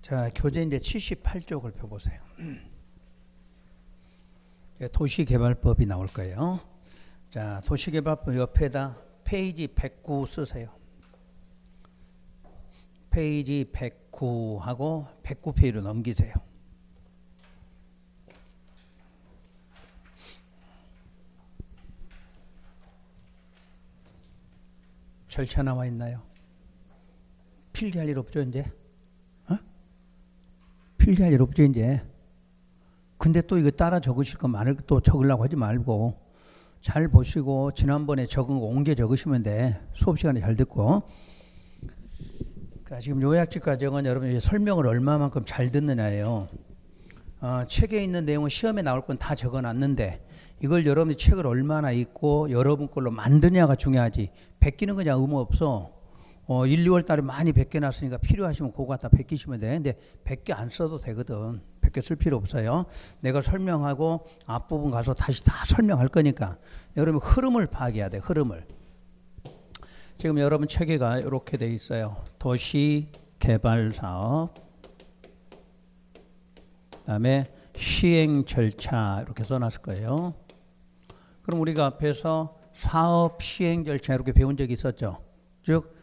자, 교재 이제 78쪽을 펴보세요. 도시개발법이 나올 거예요. 자, 도시개발법 옆에다 페이지 109 쓰세요. 페이지 109하고 109페이지로 넘기세요. 절차 나와 있나요? 필기할 일 없죠, 이제? 필기할 일 없죠, 이제? 근데 또 이거 따라 적으실 거 많을 또 적으려고 하지 말고 잘 보시고 지난번에 적은 거 옮겨 적으시면 돼. 수업 시간에 잘 듣고. 그러니까 지금 요약집 과정은 여러분 설명을 얼마만큼 잘 듣느냐예요. 책에 있는 내용은 시험에 나올 건 다 적어놨는데 이걸 여러분이 책을 얼마나 읽고 여러분 걸로 만드냐가 중요하지. 베끼는 그냥 의무 없어. 1, 2월 달에 많이 베껴놨으니까 필요하시면 그거 갖다 베끼시면 돼. 근데 베껴 안 써도 되거든. 베껴 쓸 필요 없어요. 내가 설명하고 앞부분 가서 다시 다 설명할 거니까 여러분 흐름을 파악해야 돼. 흐름을. 지금 여러분 체계가 이렇게 돼 있어요. 도시개발사업, 그다음에 시행 절차 이렇게 써놨을 거예요. 그럼 우리가 앞에서 사업 시행 절차 이렇게 배운 적이 있었죠. 즉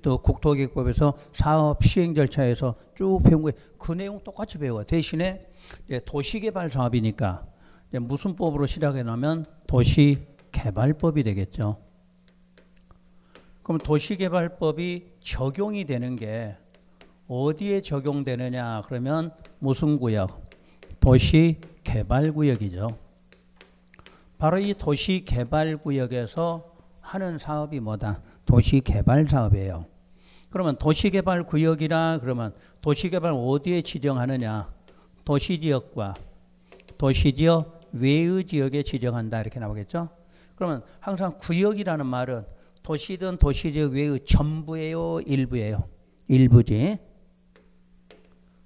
또 국토기획법에서 사업 시행 절차에서 쭉 배운 거예요. 그 내용 똑같이 배워. 대신에 이제 도시개발 사업이니까 이제 무슨 법으로 시작해 놓으면 도시개발법이 되겠죠. 그럼 도시개발법이 적용이 되는 게 어디에 적용되느냐 그러면 무슨 구역? 도시개발구역이죠. 바로 이 도시개발구역에서 하는 사업이 뭐다? 도시개발사업이에요. 그러면 도시개발구역이라 그러면 도시개발 어디에 지정하느냐? 도시지역과 도시지역 외의 지역에 지정한다 이렇게 나오겠죠. 그러면 항상 구역이라는 말은 도시든 도시지역 외의 전부예요? 일부예요? 일부지.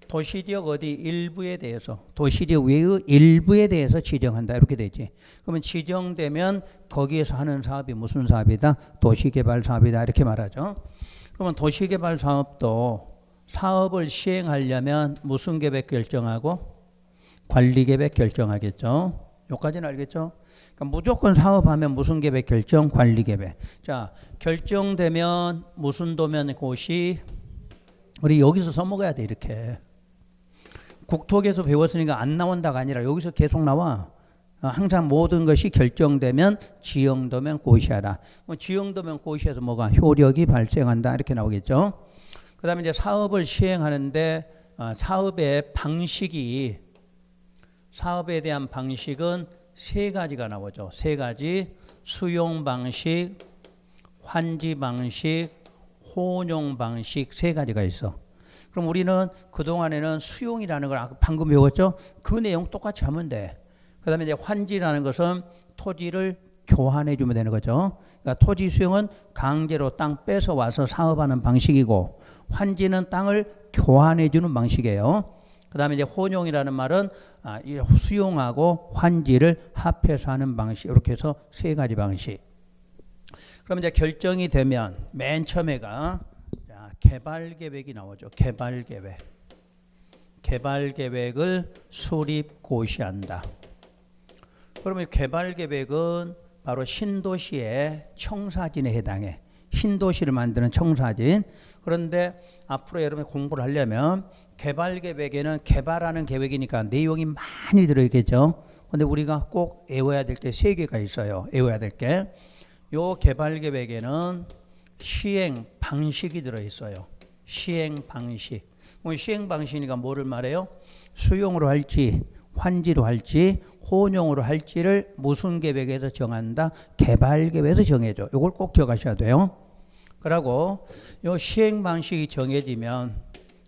도시지역 어디 일부에 대해서 도시지역 외의 일부에 대해서 지정한다 이렇게 되지. 그러면 지정되면 거기에서 하는 사업이 무슨 사업이다? 도시개발 사업이다 이렇게 말하죠. 그러면 도시개발 사업도 사업을 시행하려면 무슨 계획 결정하고 관리계획 결정하겠죠. 여기까지는 알겠죠? 그러니까 무조건 사업하면 무슨 계획 결정? 관리계획. 자, 결정되면 무슨 도면 고시 우리 여기서 써먹어야 돼 이렇게. 국토에서 배웠으니까 안 나온다가 아니라 여기서 계속 나와. 항상 모든 것이 결정되면 지형도면 고시하라. 지형도면 고시해서 뭐가 효력이 발생한다 이렇게 나오겠죠. 그 다음에 이제 사업을 시행하는데 사업의 방식이 사업에 대한 방식은 세 가지가 나오죠. 세 가지. 수용 방식, 환지 방식, 혼용 방식 세 가지가 있어. 그럼 우리는 그동안에는 수용이라는 걸 방금 배웠죠? 그 내용 똑같이 하면 돼. 그 다음에 이제 환지라는 것은 토지를 교환해 주면 되는 거죠. 그러니까 토지 수용은 강제로 땅 뺏어 와서 사업하는 방식이고 환지는 땅을 교환해 주는 방식이에요. 그 다음에 이제 혼용이라는 말은 수용하고 환지를 합해서 하는 방식. 이렇게 해서 세 가지 방식. 그럼 이제 결정이 되면 맨 처음에가 개발계획이 나오죠. 개발계획. 개발계획을 수립 고시한다. 그러면 개발계획은 바로 신도시의 청사진에 해당해. 신도시를 만드는 청사진. 그런데 앞으로 여러분이 공부를 하려면 개발계획에는 개발하는 계획이니까 내용이 많이 들어있겠죠. 근데 우리가 꼭 외워야 될 게 세 개가 있어요. 외워야 될 게. 요 개발계획에는 시행 방식이 들어있어요. 시행 방식. 시행 방식이니까 뭐를 말해요? 수용으로 할지, 환지로 할지, 혼용으로 할지를 무슨 계획에서 정한다? 개발 계획에서 정해줘. 이걸 꼭 기억하셔야 돼요. 그리고 요 시행 방식이 정해지면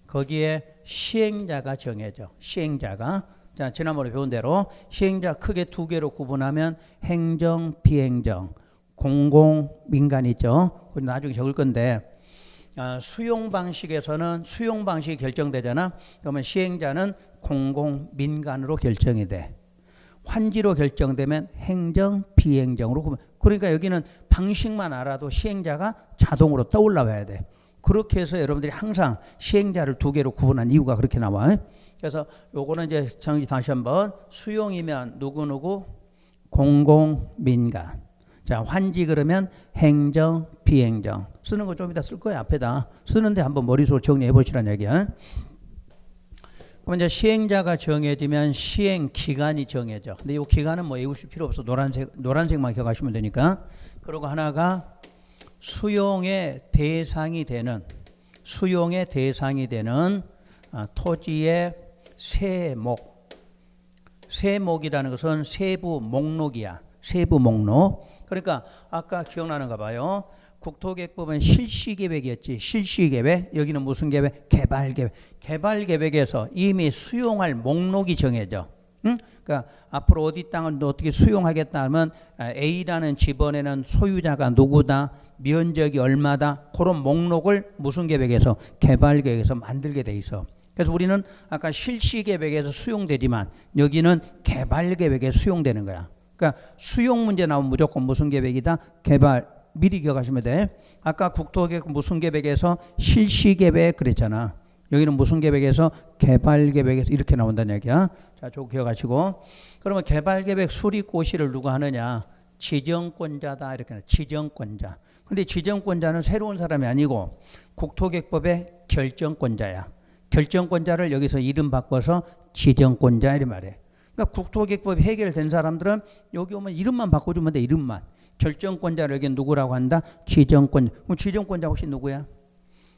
거기에 시행자가 정해져. 시행자가. 자, 지난번에 배운 대로 시행자 크게 두 개로 구분하면 행정, 비행정. 공공, 민간 있죠. 나중에 적을 건데 수용 방식에서는 수용 방식이 결정되잖아. 그러면 시행자는 공공, 민간으로 결정이 돼. 환지로 결정되면 행정, 비행정으로. 그러니까 여기는 방식만 알아도 시행자가 자동으로 떠올라와야 돼. 그렇게 해서 여러분들이 항상 시행자를 두 개로 구분한 이유가 그렇게 나와. 그래서 요거는 이제 정리 다시 한번. 수용이면 누구누구 공공민간. 자, 환지 그러면 행정, 비행정. 쓰는 거 좀 이따 쓸 거야, 앞에다. 쓰는데 한번 머릿속으로 정리해 보시라는 얘기야. 그럼 이제 시행자가 정해지면 시행 기간이 정해져. 근데 이 기간은 뭐 외우실 필요 없어. 노란색만 기억하시면 되니까. 그리고 하나가 수용의 대상이 되는 토지의 세목. 세목이라는 것은 세부 목록이야. 세부 목록. 그러니까 아까 기억나는가 봐요. 국토계획법은 실시계획이었지. 실시계획. 여기는 무슨 계획? 개발계획. 개발계획에서 이미 수용할 목록이 정해져. 응? 그러니까 앞으로 어디 땅을 어떻게 수용하겠다 하면 A라는 지번에는 소유자가 누구다, 면적이 얼마다, 그런 목록을 무슨 계획에서? 개발계획에서 만들게 돼 있어. 그래서 우리는 아까 실시계획에서 수용되지만 여기는 개발계획에 수용되는 거야. 그러니까 수용 문제 나오면 무조건 무슨 계획이다? 개발. 미리 기억하시면 돼. 아까 국토계획 무슨 계획에서 실시계획 그랬잖아. 여기는 무슨 계획에서? 개발계획에서 이렇게 나온다는 얘기야. 자, 저거 기억하시고. 그러면 개발계획 수립고시를 누가 하느냐? 지정권자다. 이렇게 하는 지정권자. 근데 지정권자는 새로운 사람이 아니고 국토계획법의 결정권자야. 결정권자를 여기서 이름 바꿔서 지정권자 이렇게 말해. 그러니까 국토계획법이 해결된 사람들은 여기 오면 이름만 바꿔주면 돼. 이름만. 결정권자를 여기 누구라고 한다? 지정권자. 그럼 지정권자 혹시 누구야?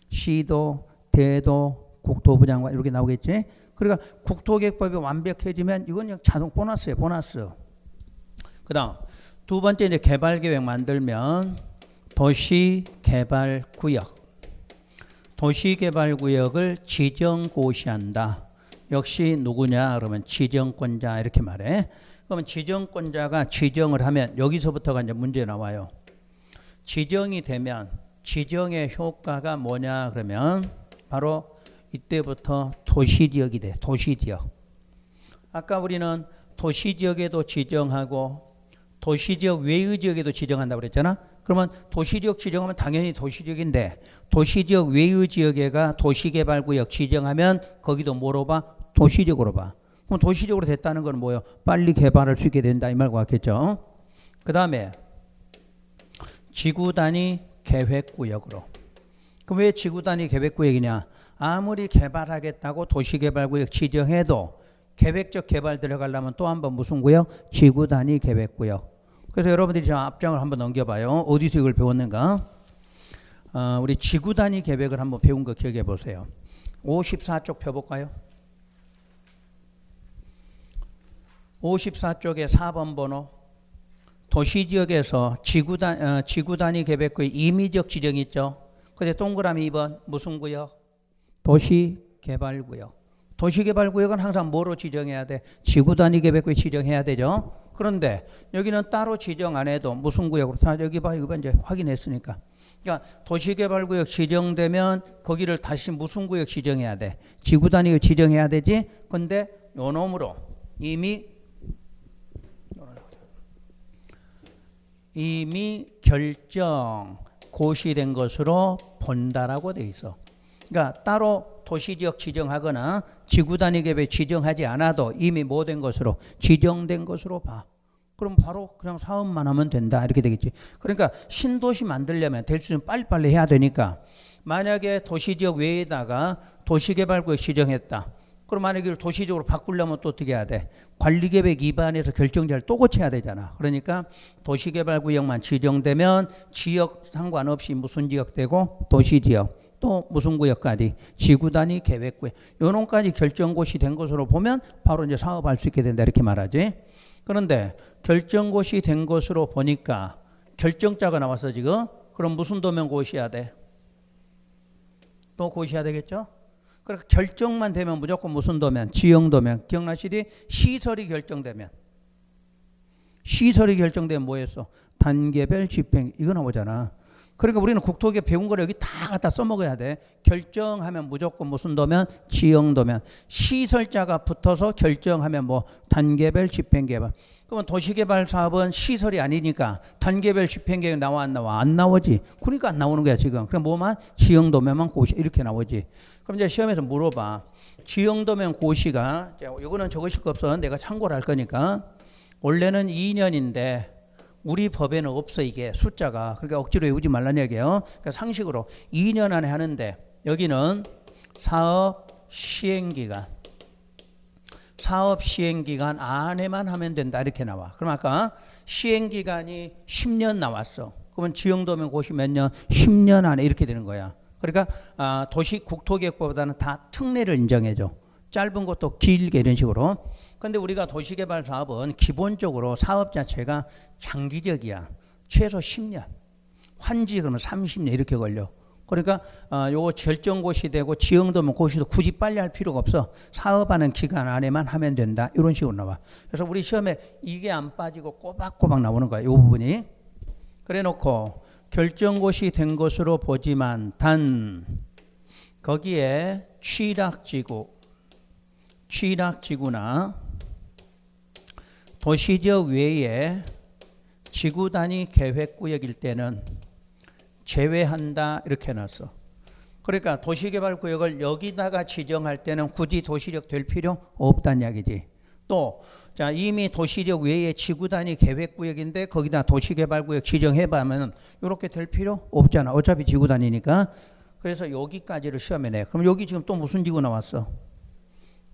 시도, 대도, 국토부 장관 이렇게 나오겠지? 그러니까 국토계획법이 완벽해지면 이건 그냥 자동 보너스예요. 보너스. 그 다음 두 번째 이제 개발계획 만들면 도시개발구역. 도시개발구역을 지정고시한다. 역시 누구냐? 그러면 지정권자 이렇게 말해. 그러면 지정권자가 지정을 하면 여기서부터가 이제 문제 나와요. 지정이 되면 지정의 효과가 뭐냐? 그러면 바로 이때부터 도시지역이 돼. 도시지역. 아까 우리는 도시지역에도 지정하고 도시지역 외의 지역에도 지정한다고 그랬잖아. 그러면 도시지역 지정하면 당연히 도시지역인데 도시지역 외의 지역에가 도시개발구역 지정하면 거기도 뭐로 봐? 도시지역으로 봐. 그럼 도시적으로 됐다는 건 뭐예요? 빨리 개발할 수 있게 된다 이 말과 같겠죠. 그 다음에 지구단위 계획구역으로. 그럼 왜 지구단위 계획구역이냐? 아무리 개발하겠다고 도시개발구역 지정해도 계획적 개발 들어가려면 또 한 번 무슨 구역? 지구단위 계획구역. 그래서 여러분들이 저 앞장을 한번 넘겨봐요. 어디서 이걸 배웠는가? 우리 지구단위 계획을 한번 배운 거 기억해 보세요. 54쪽 펴볼까요? 54쪽에 4번 번호. 도시지역에서 지구단위 계획구역 임의적 지정 있죠. 근데 동그라미 2번 무슨 구역? 도시개발구역. 도시개발구역은 항상 뭐로 지정해야 돼? 지구단위 계획구역 지정해야 되죠. 그런데 여기는 따로 지정 안 해도 무슨 구역으로? 다 여기 봐, 이거 이제 확인했으니까. 그러니까 도시개발구역 지정되면 거기를 다시 무슨 구역 지정해야 돼? 지구단위 지정해야 되지. 근데 요 놈으로 이미 결정 고시된 것으로 본다라고 돼 있어. 그러니까 따로 도시지역 지정하거나 지구단위 계획 지정하지 않아도 이미 뭐 된 것으로? 지정된 것으로 봐. 그럼 바로 그냥 사업만 하면 된다 이렇게 되겠지. 그러니까 신도시 만들려면 될 수 있으면 빨리빨리 해야 되니까 만약에 도시지역 외에다가 도시개발구역 지정했다. 그럼 만약에 이걸 도시적으로 바꾸려면 또 어떻게 해야 돼? 관리계획 위반해서 결정자를 또 고쳐야 되잖아. 그러니까 도시개발구역만 지정되면 지역 상관없이 무슨 지역 되고 도시지역 또 무슨 구역까지 지구단위 계획구역 요놈까지 결정고시 된 것으로 보면 바로 이제 사업할 수 있게 된다 이렇게 말하지. 그런데 결정고시 된 것으로 보니까 결정자가 나왔어 지금. 그럼 무슨 도면 고시해야 돼? 또 고시해야 되겠죠? 그러니까 결정만 되면 무조건 무슨 도면? 지형도면. 기억나시리? 시설이 결정되면. 시설이 결정되면 뭐였어? 단계별 집행. 이거 나오잖아. 그러니까 우리는 국토개혁 배운 거를 여기 다 갖다 써먹어야 돼. 결정하면 무조건 무슨 도면? 지형도면. 시설자가 붙어서 결정하면 뭐 단계별 집행개발. 그러면 도시개발 사업은 시설이 아니니까 단계별 집행계획 나와 안 나와? 안 나오지. 그러니까 안 나오는 거야 지금. 그럼 뭐만? 지형도면만 고시 이렇게 나오지. 그럼 이제 시험에서 물어봐. 지형도면 고시가 이거는 적으실 거 없어. 내가 참고를 할 거니까. 원래는 2년인데 우리 법에는 없어 이게 숫자가. 그러니까 억지로 외우지 말라는 얘기예요. 그러니까 상식으로 2년 안에 하는데 여기는 사업 시행기간. 사업 시행기간 안에만 하면 된다 이렇게 나와. 그럼 아까 시행기간이 10년 나왔어. 그러면 지형도면 고시 몇 년? 10년 안에 이렇게 되는 거야. 그러니까 도시 국토개혁법보다는 다 특례를 인정해줘. 짧은 것도 길게 이런 식으로. 근데 우리가 도시개발 사업은 기본적으로 사업 자체가 장기적이야. 최소 10년. 환지 그러면 30년 이렇게 걸려. 그러니까 요거 결정고시 되고 지형도면 고시도 굳이 빨리 할 필요가 없어. 사업하는 기간 안에만 하면 된다. 이런 식으로 나와. 그래서 우리 시험에 이게 안 빠지고 꼬박꼬박 나오는 거야. 요 부분이. 그래 놓고 결정고시 된 것으로 보지만 단 거기에 취락지구나 도시지역 외에 지구 단위 계획구역일 때는 제외한다 이렇게 해놨어. 그러니까 도시개발구역을 여기다가 지정할 때는 굳이 도시적 될 필요 없다는 이야기지. 또 자 이미 도시적 외에 지구 단위 계획구역인데 거기다 도시개발구역 지정해봐면 이렇게 될 필요 없잖아. 어차피 지구 단위니까. 그래서 여기까지를 시험에 내. 그럼 여기 지금 또 무슨 지구 나왔어?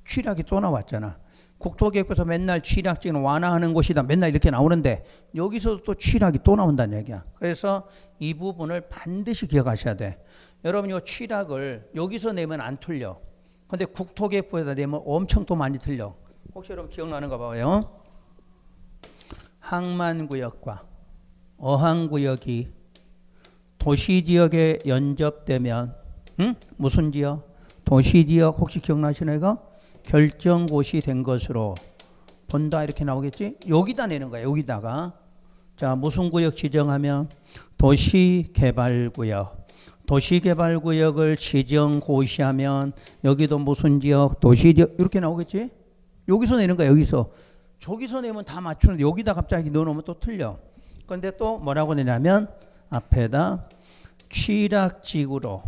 취락이 또 나왔잖아. 국토개혁에서 맨날 취락지는 완화하는 곳이다. 맨날 이렇게 나오는데 여기서 또 취락이 또 나온다는 얘기야. 그래서 이 부분을 반드시 기억하셔야 돼. 여러분 이 취락을 여기서 내면 안 틀려. 근데 국토개혁에다 내면 엄청 또 많이 틀려. 혹시 여러분 기억나는 거 봐요. 항만구역과 어항구역이 도시지역에 연접되면 무슨 지역? 도시지역 혹시 기억나시나요 이거? 결정고시 된 것으로 본다 이렇게 나오겠지? 여기다 내는 거야. 여기다가. 자 무슨 구역 지정하면? 도시개발구역. 도시개발구역을 지정고시하면 여기도 무슨 지역? 도시지역 이렇게 나오겠지? 여기서 내는 거야. 여기서. 저기서 내면 다 맞추는데 여기다 갑자기 넣어놓으면 또 틀려. 그런데 또 뭐라고 내냐면 앞에다 취락지구에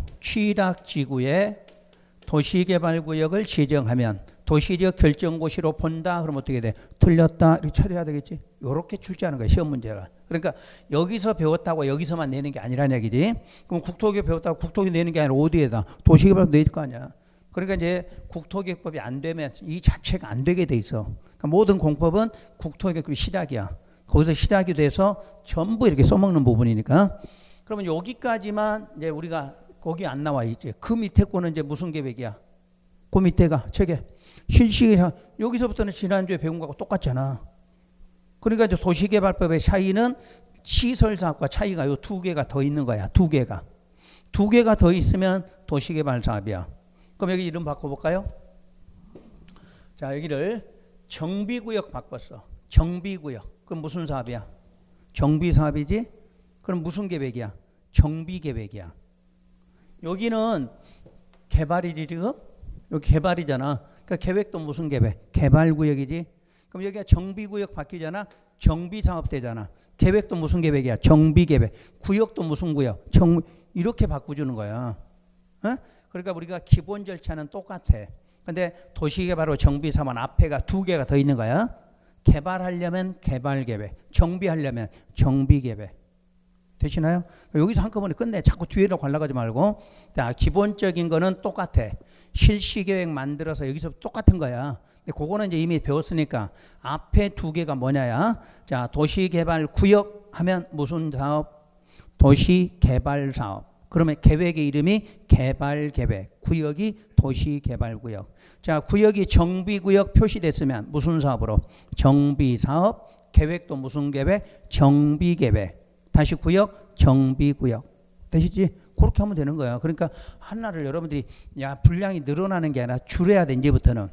도시개발구역을 지정하면 도시지역 결정고시로 본다. 그럼 어떻게 돼? 틀렸다. 이렇게 처리해야 되겠지. 이렇게 출제하는 거야. 시험 문제가. 그러니까 여기서 배웠다고 여기서만 내는 게 아니라는 얘기지. 그럼 국토개혁 배웠다고 국토개혁 내는 게 아니라 어디에다? 도시개발 낼 거 아니야. 그러니까 이제 국토개혁법이 안 되면 이 자체가 안 되게 돼 있어. 그러니까 모든 공법은 국토개혁법이 시작이야. 거기서 시작이 돼서 전부 이렇게 써먹는 부분이니까. 그러면 여기까지만 이제 우리가 거기 안 나와 있지. 그 밑에 거는 이제 무슨 계획이야? 그 밑에가 책에 실시계획. 여기서부터는 지난주에 배운 거하고 똑같잖아. 그러니까 이제 도시개발법의 차이는 시설사업과 차이가 요 두 개가 더 있는 거야. 두 개가 더 있으면 도시개발 사업이야. 그럼 여기 이름 바꿔볼까요? 자 여기를 정비구역 바꿨어. 정비구역. 그럼 무슨 사업이야? 정비사업이지? 그럼 무슨 계획이야? 정비계획이야. 여기는 개발이지 지금? 여기 개발이잖아. 그러니까 계획도 무슨 계획? 개발구역이지. 그럼 여기가 정비구역 바뀌잖아. 정비사업 되잖아. 계획도 무슨 계획이야? 정비계획. 구역도 무슨 구역? 이렇게 바꿔주는 거야. 어? 그러니까 우리가 기본 절차는 똑같아. 근데 도시개발로 정비사업은 앞에가 두 개가 더 있는 거야. 개발하려면 개발계획, 정비하려면 정비계획. 되시나요? 여기서 한꺼번에 끝내. 자꾸 뒤에로 관람하지 말고. 자, 기본적인 거는 똑같아. 실시계획 만들어서 여기서 똑같은 거야. 근데 그거는 이제 이미 배웠으니까 앞에 두 개가 뭐냐야. 자, 도시개발구역 하면 무슨 사업? 도시개발사업. 그러면 계획의 이름이 개발계획, 구역이 도시개발구역. 자, 구역이 정비구역 표시됐으면 무슨 사업으로? 정비사업. 계획도 무슨 계획? 정비계획. 다시 구역, 정비구역. 되시지? 그렇게 하면 되는 거야. 그러니까 하나를 여러분들이 야 분량이 늘어나는 게 아니라 줄여야 돼. 이제부터는.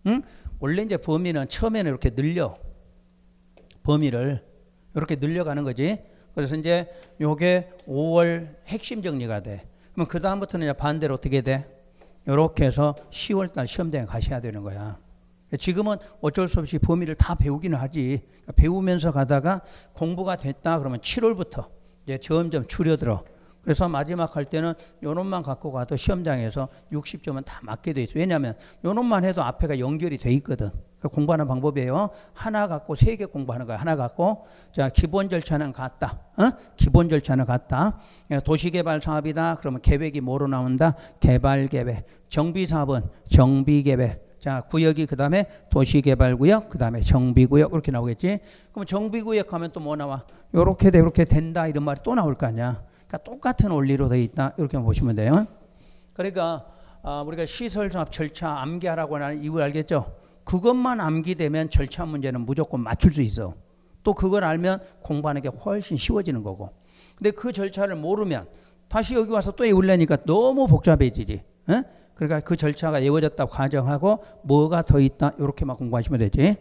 응? 원래 이제 범위는 처음에는 이렇게 늘려. 범위를 이렇게 늘려가는 거지. 그래서 이제 요게 5월 핵심 정리가 돼. 그럼 그 다음부터는 이제 반대로 어떻게 돼? 요렇게 해서 10월 달 시험장에 가셔야 되는 거야. 지금은 어쩔 수 없이 범위를 다 배우기는 하지. 배우면서 가다가 공부가 됐다 그러면 7월부터 이제 점점 줄여들어. 그래서 마지막 할 때는 요놈만 갖고 가도 시험장에서 60점은 다 맞게 돼 있어. 왜냐하면 요놈만 해도 앞에가 연결이 돼 있거든. 그러니까 공부하는 방법이에요. 하나 갖고 3개 공부하는 거야. 하나 갖고 자 기본 절차는 같다. 기본 절차는 같다. 도시개발 사업이다. 그러면 계획이 뭐로 나온다? 개발계획. 정비사업은 정비계획. 자, 구역이 그 다음에 도시개발구역, 그 다음에 정비구역 이렇게 나오겠지. 그럼 정비구역 하면 또 뭐 나와? 요렇게 돼, 이렇게 된다 이런 말이 또 나올 거 아니야. 그러니까 똑같은 원리로 되어 있다 이렇게 보시면 돼요. 그러니까 우리가 시설사업 절차 암기하라고 하는 이유 알겠죠? 그것만 암기되면 절차 문제는 무조건 맞출 수 있어. 또 그걸 알면 공부하는 게 훨씬 쉬워지는 거고. 근데 그 절차를 모르면 다시 여기 와서 또 외우려니까 너무 복잡해지지. 그러니까 그 절차가 이루어졌다고 가정하고 뭐가 더 있다 이렇게만 공부하시면 되지.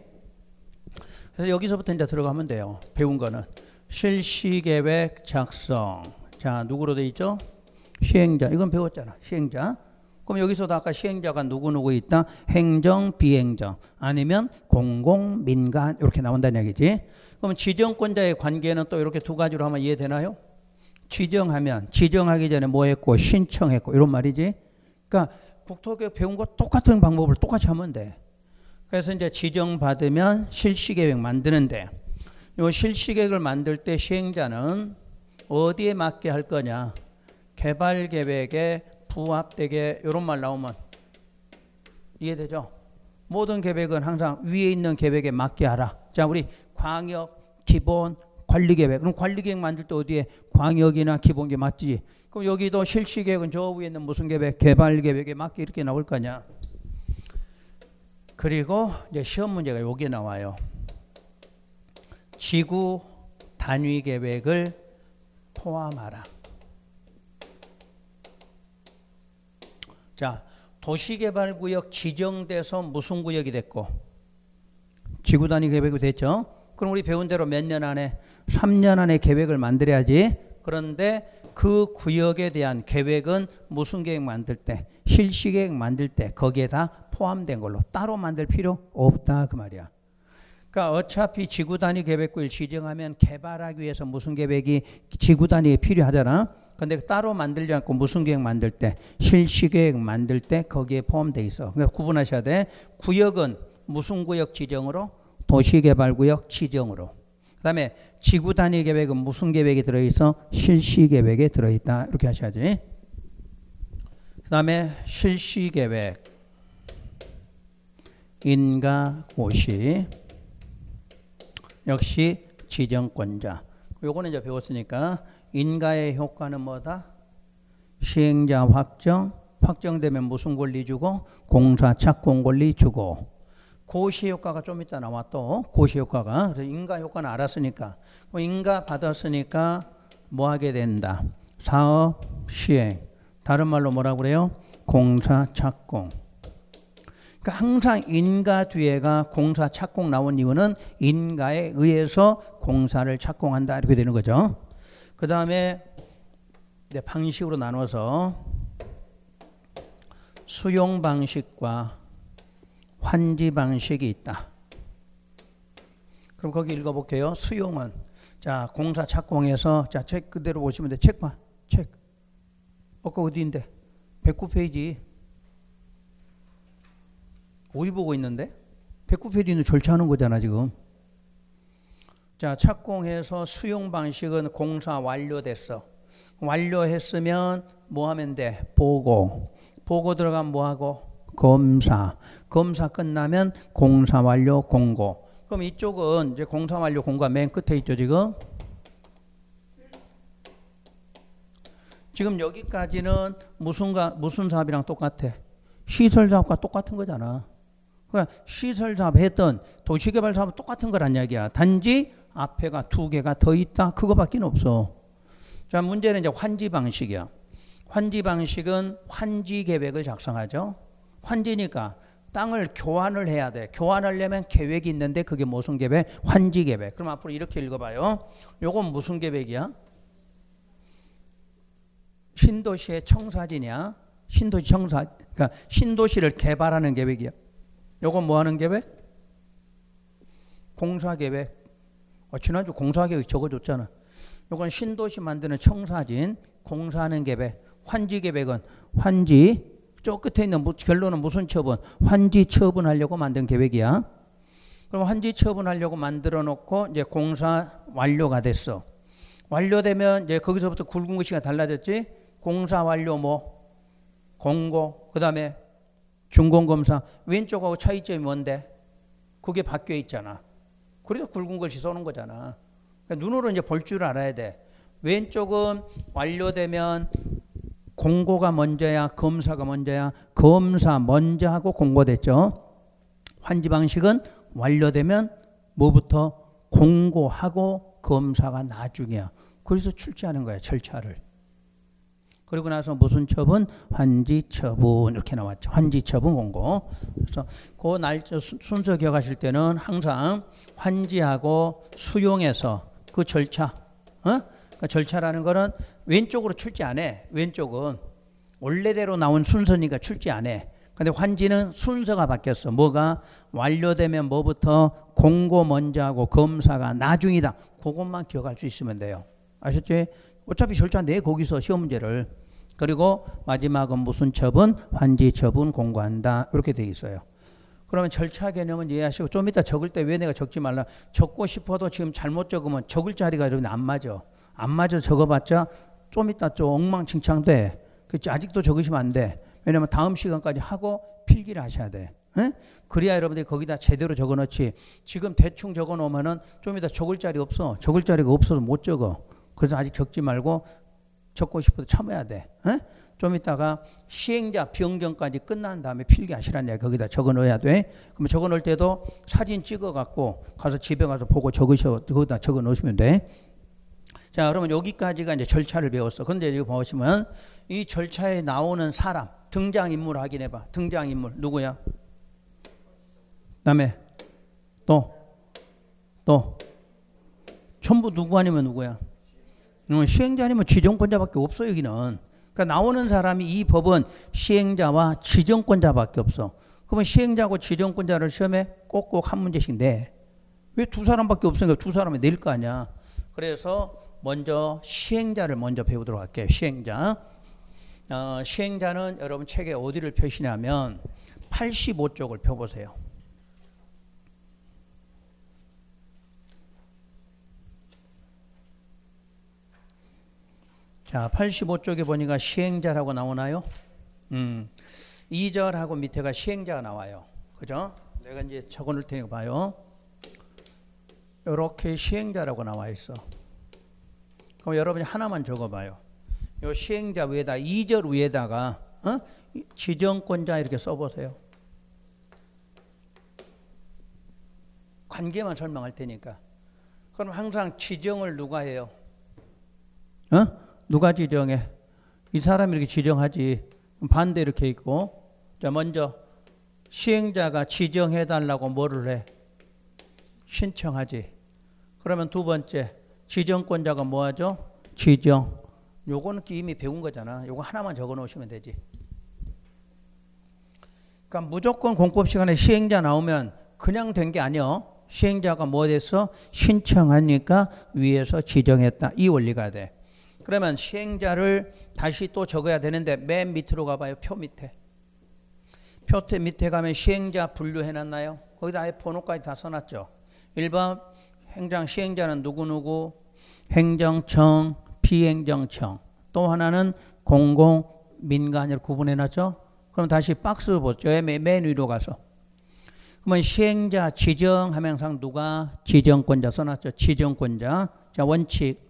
그래서 여기서부터 이제 들어가면 돼요. 배운 거는 실시계획 작성. 자, 누구로 돼 있죠? 시행자. 이건 배웠잖아. 시행자. 그럼 여기서도 아까 시행자가 누구 있다? 행정, 비행정 아니면 공공, 민간 이렇게 나온다는 얘기지. 그럼 지정권자의 관계는 또 이렇게 두 가지로 하면 이해되나요? 지정하면 지정하기 전에 뭐 했고 신청했고 이런 말이지. 그러니까 국토교육 배운 거 똑같은 방법을 똑같이 하면 돼. 그래서 이제 지정받으면 실시계획 만드는데 이 실시계획을 만들 때 시행자는 어디에 맞게 할 거냐? 개발계획에 부합되게 이런 말 나오면 이해되죠? 모든 계획은 항상 위에 있는 계획에 맞게 하라. 자, 우리 광역, 기본, 관리계획. 그럼 관리계획 만들 때 어디에 광역이나 기본계획 맞지? 그럼 여기도 실시계획은 저 위에 있는 무슨 계획? 개발계획에 맞게 이렇게 나올 거냐? 그리고 이제 시험 문제가 여기에 나와요. 지구 단위 계획을 포함하라. 자, 도시개발구역 지정돼서 무슨 구역이 됐고 지구 단위 계획이 됐죠. 그럼 우리 배운 대로 몇 년 안에 3년 안에 계획을 만들어야지. 그런데 그 구역에 대한 계획은 무슨 계획 만들 때 실시계획 만들 때 거기에 다 포함된 걸로 따로 만들 필요 없다 그 말이야. 그러니까 어차피 지구 단위 계획구를 지정하면 개발하기 위해서 무슨 계획이 지구 단위에 필요하잖아. 근데 따로 만들지 않고 무슨 계획 만들 때 실시계획 만들 때 거기에 포함되어 있어. 그러니까 구분하셔야 돼. 구역은 무슨 구역 지정으로? 도시개발구역 지정으로. 그 다음에 지구 단위 계획은 무슨 계획이 들어있어? 실시계획에 들어있다. 이렇게 하셔야지. 그 다음에 실시계획 인가고시 역시 지정권자. 요거는 이제 배웠으니까 인가의 효과는 뭐다? 시행자 확정, 확정되면 무슨 권리 주고? 공사 착공 권리 주고. 고시 효과가 좀 이따 나와 또 고시 효과가. 그래서 인가 효과는 알았으니까 인가 받았으니까 뭐 하게 된다? 사업 시행. 다른 말로 뭐라고 그래요? 공사 착공. 그러니까 항상 인가 뒤에가 공사 착공 나온 이유는 인가에 의해서 공사를 착공한다 이렇게 되는 거죠. 그 다음에 방식으로 나눠서 수용 방식과 환지 방식이 있다. 그럼 거기 읽어볼게요. 수용은 자 공사 착공해서 자 책 그대로 보시면 돼. 책 봐. 책. 아까 어디인데? 109페이지. 어디 보고 있는데? 109페이지는 절차하는 거잖아 지금. 자 착공해서 수용 방식은 공사 완료됐어. 완료했으면 뭐 하면 돼? 보고. 보고 들어가면 뭐 하고? 검사. 검사 끝나면 공사 완료 공고. 그럼 이쪽은 이제 공사 완료 공고가 맨 끝에 있죠 지금. 지금 여기까지는 무슨 사업이랑 똑같아? 시설 사업과 똑같은 거잖아. 그러니까 시설 사업 했던 도시개발 사업은 똑같은 거란 이야기야. 단지 앞에가 2개가 더 있다. 그거밖에 없어. 자, 문제는 이제 환지 방식이야. 환지 방식은 환지 계획을 작성하죠. 환지니까 땅을 교환을 해야 돼. 교환하려면 계획이 있는데 그게 무슨 계획? 환지 계획. 그럼 앞으로 이렇게 읽어봐요. 요건 무슨 계획이야? 신도시의 청사지냐? 신도시 청사, 그러니까 신도시를 개발하는 계획이야. 요건 뭐 하는 계획? 공사 계획. 지난주 공사 계획 적어줬잖아. 요건 신도시 만드는 청사진, 공사하는 계획. 환지 계획은 환지, 저 끝에 있는 결론은 무슨 처분? 환지 처분하려고 만든 계획이야. 그럼 환지 처분하려고 만들어 놓고 이제 공사 완료가 됐어. 완료되면 이제 거기서부터 굵은 글씨가 달라졌지. 공사 완료 뭐 공고, 그 다음에 준공검사. 왼쪽하고 차이점이 뭔데? 그게 바뀌어 있잖아. 그래서 굵은 글씨 써놓은 거잖아. 그러니까 눈으로 이제 볼 줄 알아야 돼. 왼쪽은 완료되면 공고가 먼저야, 검사가 먼저야? 검사 먼저 하고 공고됐죠. 환지 방식은 완료되면 뭐부터? 공고하고 검사가 나중이야. 그래서 출제하는 거야, 절차를. 그리고 나서 무슨 처분? 환지 처분. 이렇게 나왔죠. 환지 처분 공고. 그래서 그 날짜 순서 기억하실 때는 항상 환지하고 수용해서 그 절차, 그러니까 절차라는 거는 왼쪽으로 출제 안 해. 왼쪽은 원래대로 나온 순서니까 출제 안 해. 근데 환지는 순서가 바뀌었어. 뭐가? 완료되면 뭐부터? 공고 먼저 하고 검사가 나중이다. 그것만 기억할 수 있으면 돼요. 아셨지? 어차피 절차 내 거기서 시험 문제를. 그리고 마지막은 무슨 처분? 환지 처분 공고한다. 이렇게 돼 있어요. 그러면 절차 개념은 이해하시고 좀 이따 적을 때 왜 내가 적지 말라. 적고 싶어도 지금 잘못 적으면 적을 자리가 여러분 안 맞아. 안 맞아 적어봤자 좀 이따 좀 엉망진창돼. 아직도 적으시면 안 돼. 왜냐면 다음 시간까지 하고 필기를 하셔야 돼. 에? 그래야 여러분들이 거기다 제대로 적어놓지. 지금 대충 적어놓으면은 좀 이따 적을 자리 없어. 적을 자리가 없어서 못 적어. 그래서 아직 적지 말고 적고 싶어도 참아야 돼. 에? 좀 이따가 시행자 변경까지 끝난 다음에 필기하시라는 얘기 거기다 적어 넣어야 돼. 그러면 적어 넣을 때도 사진 찍어 갖고 가서 집에 가서 보고 적으셔. 거기다 적어 놓으시면 돼. 자, 그러면 여기까지가 이제 절차를 배웠어. 그런데 여기 보시면 이 절차에 나오는 사람, 등장인물 확인해 봐. 등장인물 누구야? 그다음에 또 전부 누구 아니면 누구야? 시행자 아니면 지정권자밖에 없어 여기는. 그러니까 나오는 사람이 이 법은 시행자와 지정권자밖에 없어. 그러면 시행자하고 지정권자를 시험에 꼭꼭 한 문제씩 내. 왜 두 사람밖에 없으니까 두 사람이 낼 거 아니야. 그래서 먼저 시행자를 먼저 배우도록 할게요. 시행자. 시행자는 여러분 책에 어디를 펴시냐면 85쪽을 펴보세요. 자, 85쪽에 보니까 시행자라고 나오나요? 2절하고 밑에가 시행자가 나와요. 그죠? 내가 이제 적어 놓을 테니까 봐요. 이렇게 시행자라고 나와 있어. 그럼 여러분이 하나만 적어 봐요. 요 시행자 위에다 2절 위에다가 지정권자 이렇게 써 보세요. 관계만 설명할 테니까. 그럼 항상 지정을 누가 해요? 누가 지정해? 이 사람이 이렇게 지정하지. 반대 이렇게 있고. 자, 먼저 시행자가 지정해 달라고 뭐를 해? 신청하지. 그러면 두 번째 지정권자가 뭐 하죠? 지정. 요거는 이미 배운 거잖아. 요거 하나만 적어 놓으시면 되지. 그러니까 무조건 공법 시간에 시행자 나오면 그냥 된 게 아니야. 시행자가 뭐 됐어? 신청하니까 위에서 지정했다. 이 원리가 돼. 그러면 시행자를 다시 또 적어야 되는데 맨 밑으로 가봐요. 표 밑에. 표 밑에 가면 시행자 분류해놨나요? 거기다 아예 번호까지 다 써놨죠. 1번 행정 시행자는 누구누구, 행정청, 비행정청. 또 하나는 공공, 민간을 구분해놨죠. 그럼 다시 박스 보죠. 맨 위로 가서. 그러면 시행자 지정하면 항상 누가? 지정권자 써놨죠. 지정권자. 자, 원칙.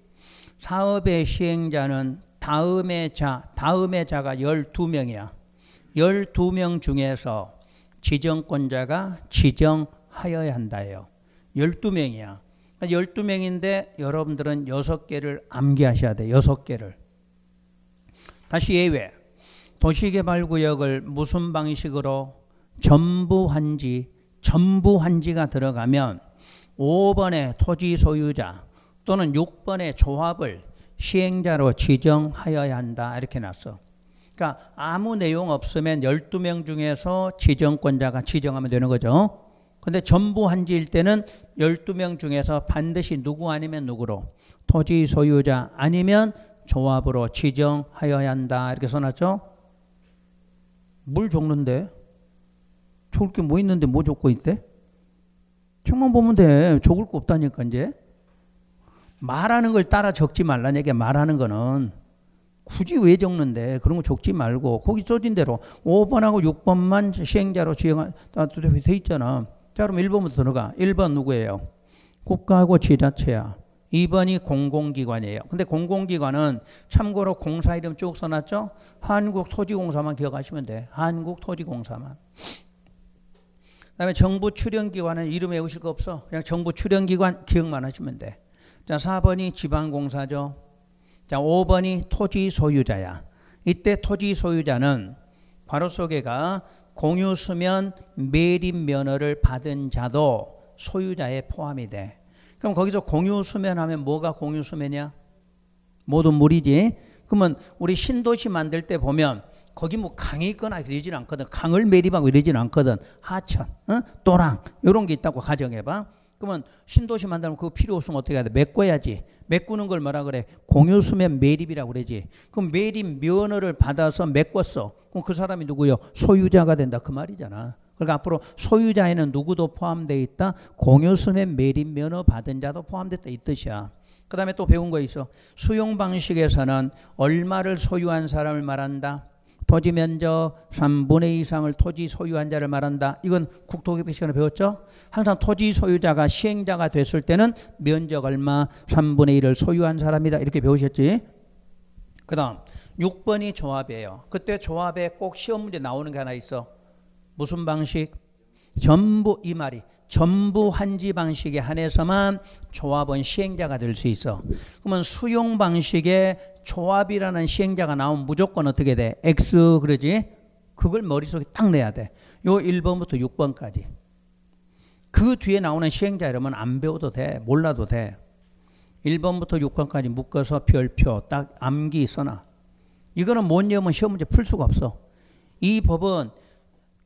사업의 시행자는 다음의 자가 12명이야. 12명 중에서 지정권자가 지정하여야 한다예요. 12명이야. 12명인데 여러분들은 6개를 암기하셔야 돼. 6개를. 다시 예외. 도시개발구역을 무슨 방식으로? 전부 한지가 들어가면 5번의 토지 소유자 또는 6번의 조합을 시행자로 지정하여야 한다. 이렇게 놨어. 그러니까 아무 내용 없으면 12명 중에서 지정권자가 지정하면 되는 거죠. 근데 전부 한지일 때는 12명 중에서 반드시 누구 아니면 누구로 토지 소유자 아니면 조합으로 지정하여야 한다. 이렇게 써놨죠. 뭘 적는데? 적을 게 뭐 있는데 뭐 적고 있대? 책만 보면 돼. 적을 거 없다니까 이제. 말하는 걸 따라 적지 말라는 얘기야. 말하는 거는. 굳이 왜 적는데? 그런 거 적지 말고 거기 써진 대로 5번하고 6번만 시행자로 지정하다 돼 있잖아. 자, 그럼 1번부터 들어가. 1번 누구예요? 국가하고 지자체야. 2번이 공공기관이에요. 근데 공공기관은 참고로 공사 이름 쭉 써놨죠? 한국토지공사만 기억하시면 돼. 한국토지공사만. 그 다음에 정부 출연기관은 이름 외우실 거 없어. 그냥 정부 출연기관 기억만 하시면 돼. 자, 4번이 지방공사죠. 자, 5번이 토지 소유자야. 이때 토지 소유자는 괄호 속에가 공유수면 매립 면허를 받은 자도 소유자에 포함이 돼. 그럼 거기서 공유수면 하면 뭐가 공유수면이야? 모든 물이지. 그러면 우리 신도시 만들 때 보면 거기 뭐 강이 있거나 이러진 않거든. 강을 매립하고 이러진 않거든. 하천, 또랑 이런 게 있다고 가정해봐. 그러면 신도시 만들면 그거 필요 없으면 어떻게 해야 돼? 메꿔야지. 메꾸는 걸 뭐라 그래? 공유수면 매립이라고 그러지. 그럼 매립 면허를 받아서 메꿨어. 그럼 그 사람이 누구요? 소유자가 된다. 그 말이잖아. 그러니까 앞으로 소유자에는 누구도 포함되어 있다? 공유수면 매립 면허 받은 자도 포함됐다. 이 뜻이야. 그 다음에 또 배운 거 있어. 수용 방식에서는 얼마를 소유한 사람을 말한다? 토지 면적 3분의 2 이상을 토지 소유한 자를 말한다. 이건 국토개발 시간에 배웠죠? 항상 토지 소유자가 시행자가 됐을 때는 면적 얼마 3분의 1을 소유한 사람이다. 이렇게 배우셨지? 그 다음 6번이 조합이에요. 그때 조합에 꼭 시험 문제 나오는 게 하나 있어. 무슨 방식? 전부 이 말이 전부 한지 방식에 한해서만 조합은 시행자가 될 수 있어. 그러면 수용 방식에 조합이라는 시행자가 나오면 무조건 어떻게 돼? X 그러지? 그걸 머릿속에 딱 내야 돼. 요 1번부터 6번까지. 그 뒤에 나오는 시행자 이러면 안 배워도 돼. 몰라도 돼. 1번부터 6번까지 묶어서 별표 딱 암기 써놔. 이거는 못 외우면 시험 문제 풀 수가 없어. 이 법은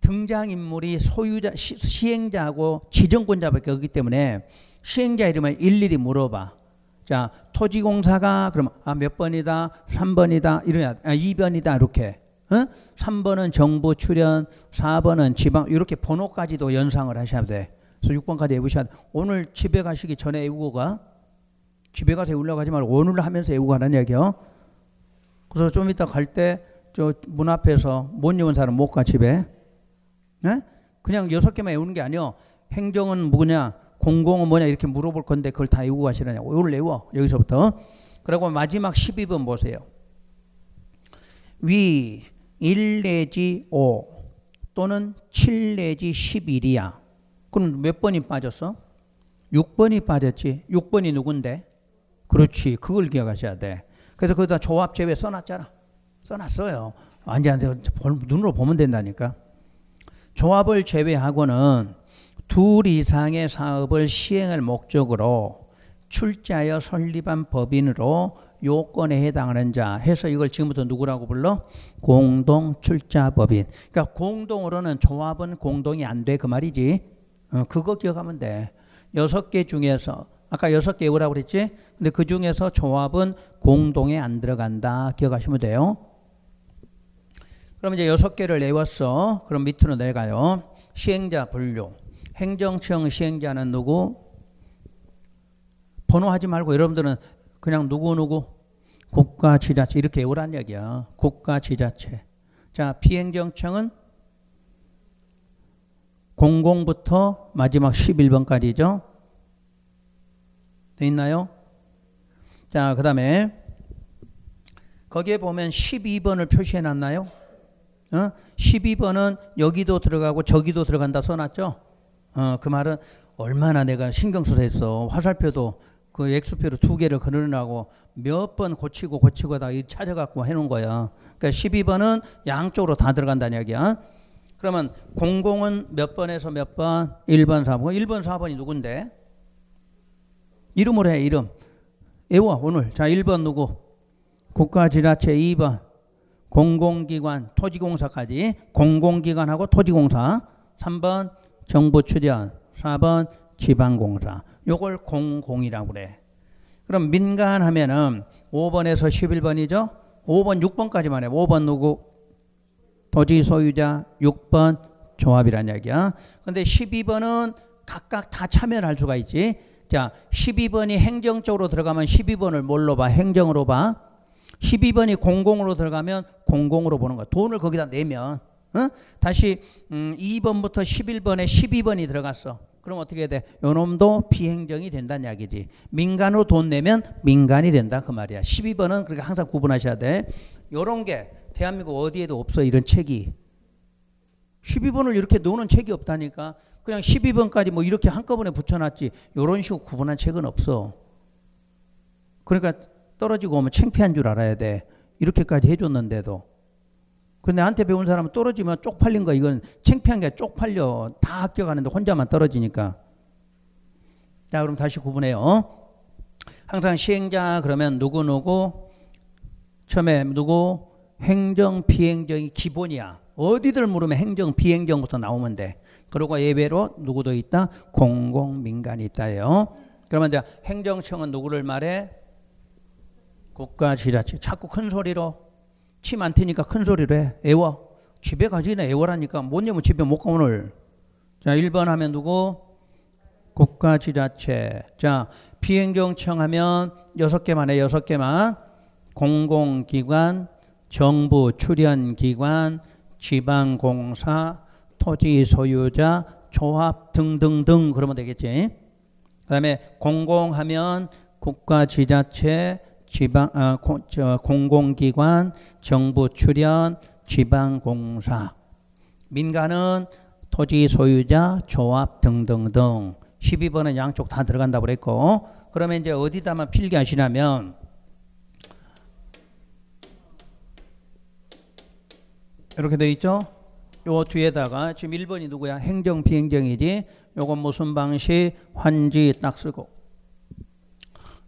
등장인물이 소유자, 시행자하고 지정권자밖에 없기 때문에 시행자 이름을 일일이 물어봐. 자, 토지공사가 그러면 몇 번이다? 3번이다. 이래야 2번이다. 이렇게. 3번은 정부 출연, 4번은 지방 이렇게 번호까지도 연상을 하셔야 돼. 그래서 6번까지 외우셔야 돼. 오늘 집에 가시기 전에 외우고 가. 집에 가서 외우려고 하지 말고 오늘 하면서 외우고 가라는 얘기요. 그래서 좀 이따 갈 때 저 문 앞에서 못 외운 사람 못 가 집에. 네? 그냥 6개만 외우는 게 아니요. 행정은 뭐냐, 공공은 뭐냐 이렇게 물어볼 건데 그걸 다 외우고 가시라냐고. 이걸 외워. 여기서부터. 그리고 마지막 12번 보세요. 위 1 내지 5 또는 7 내지 11이야. 그럼 몇 번이 빠졌어? 6번이 빠졌지. 6번이 누군데? 그렇지. 그걸 기억하셔야 돼. 그래서 거기다 조합 제외 써놨잖아. 써놨어요. 앉아서 눈으로 보면 된다니까. 조합을 제외하고는 둘 이상의 사업을 시행할 목적으로 출자하여 설립한 법인으로 요건에 해당하는 자 해서 이걸 지금부터 누구라고 불러? 공동출자법인. 그러니까 공동으로는 조합은 공동이 안 돼 그 말이지. 그거 기억하면 돼. 6개 중에서 아까 6개 외우라고 그랬지? 근데 그 중에서 조합은 공동에 안 들어간다. 기억하시면 돼요. 그럼 이제 6개를 외웠어. 그럼 밑으로 내려가요. 시행자 분류. 행정청 시행자는 누구? 번호하지 말고 여러분들은 그냥 누구 국가 지자체 이렇게 외우란 얘기야. 국가 지자체. 자, 비행정청은 공공부터 마지막 11번까지죠. 돼 있나요? 자, 그 다음에 거기에 보면 12번을 표시해 놨나요? 12번은 여기도 들어가고 저기도 들어간다 써놨죠? 그 말은 얼마나 내가 신경 써서 했어. 화살표도 그 X표로 2개를 그려놓고 몇 번 고치고 다 찾아갖고 해놓은 거야. 그러니까 12번은 양쪽으로 다 들어간다는 얘기야. 그러면 공공은 몇 번에서 몇 번? 1번, 4번. 1번, 4번이 누군데? 이름으로 해, 이름. 외워, 오늘. 자, 1번 누구? 국가지자체. 2번 공공기관, 토지공사까지. 공공기관하고 토지공사. 3번 정부 출연. 4번 지방공사. 요걸 공공이라고 그래. 그럼 민간 하면은 5번에서 11번이죠? 5번, 6번까지만 해. 5번 누구? 토지 소유자. 6번 조합이란 얘기야. 근데 12번은 각각 다 참여를 할 수가 있지. 자, 12번이 행정적으로 들어가면 12번을 뭘로 봐? 행정으로 봐. 12번이 공공으로 들어가면 공공으로 보는 거야. 돈을 거기다 내면. 다시 2번부터 11번에 12번이 들어갔어. 그럼 어떻게 돼? 요놈도 비행정이 된다는 이야기지. 민간으로 돈 내면 민간이 된다 그 말이야. 12번은 그렇게 항상 구분하셔야 돼. 요런 게 대한민국 어디에도 없어, 이런 책이. 12번을 이렇게 노는 책이 없다니까. 그냥 12번까지 뭐 이렇게 한꺼번에 붙여놨지 요런 식으로 구분한 책은 없어. 그러니까 떨어지고 오면 창피한 줄 알아야 돼. 이렇게까지 해줬는데도. 근데 나한테 배운 사람은 떨어지면 쪽팔린 거, 이건 창피한 게 쪽팔려. 다 합격하는데 혼자만 떨어지니까. 자, 그럼 다시 구분해요. 항상 시행자 그러면 누구 처음에 누구? 행정 비행정이 기본이야. 어디들 물으면 행정 비행정부터 나오면 돼. 그리고 예외로 누구도 있다? 공공민간이 있다요. 그러면 이제 행정청은 누구를 말해? 국가지자체. 자꾸 큰 소리로. 침 안 튀니까 큰 소리로 해. 애워. 집에 가지나 애워라니까. 못 내면 집에 못 가 오늘. 자, 1번 하면 누구? 국가지자체. 자, 비행정청 하면 6개만 해. 6개만. 공공기관, 정부 출연기관, 지방공사, 토지 소유자, 조합 등등등 그러면 되겠지. 그 다음에 공공하면 국가지자체, 공공기관, 정부 출연, 지방공사. 민간은 토지 소유자, 조합 등등등. 12번은 양쪽 다 들어간다고 그랬고, 그러면 이제 어디다만 필기하시냐면 이렇게 돼 있죠. 요 뒤에다가 지금 1번이 누구야? 행정 비행정이지. 요건 무슨 방식? 환지 딱 쓰고,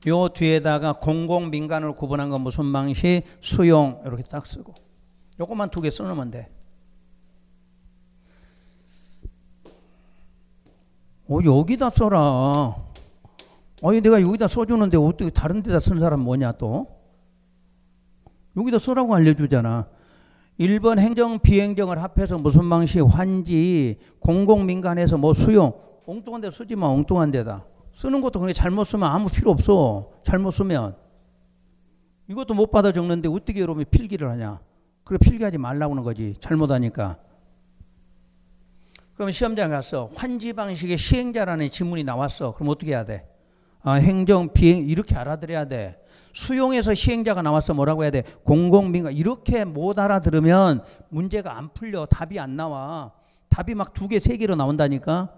요 뒤에다가 공공 민간으로 구분한 건 무슨 방식? 수용 이렇게 딱 쓰고, 요것만 2개 써놓으면 돼. 여기다 써라. 내가 여기다 써주는데 어떻게 다른 데다 쓴 사람 뭐냐 또? 여기다 써라고 알려주잖아. 1번 행정 비행정을 합해서 무슨 방식? 환지. 공공민간에서 뭐 수용. 엉뚱한 데 쓰지 마. 엉뚱한 데다. 쓰는 것도 그냥 잘못 쓰면 아무 필요 없어. 잘못 쓰면. 이것도 못 받아 적는데 어떻게 여러분이 필기를 하냐. 그래 필기하지 말라고 하는 거지. 잘못하니까. 그럼 시험장 갔어. 환지 방식의 시행자라는 지문이 나왔어. 그럼 어떻게 해야 돼? 행정 비행 이렇게 알아들어야 돼. 수용해서 시행자가 나왔어. 뭐라고 해야 돼? 공공민간. 이렇게 못 알아들으면 문제가 안 풀려. 답이 안 나와. 답이 막 2개, 3개로 나온다니까.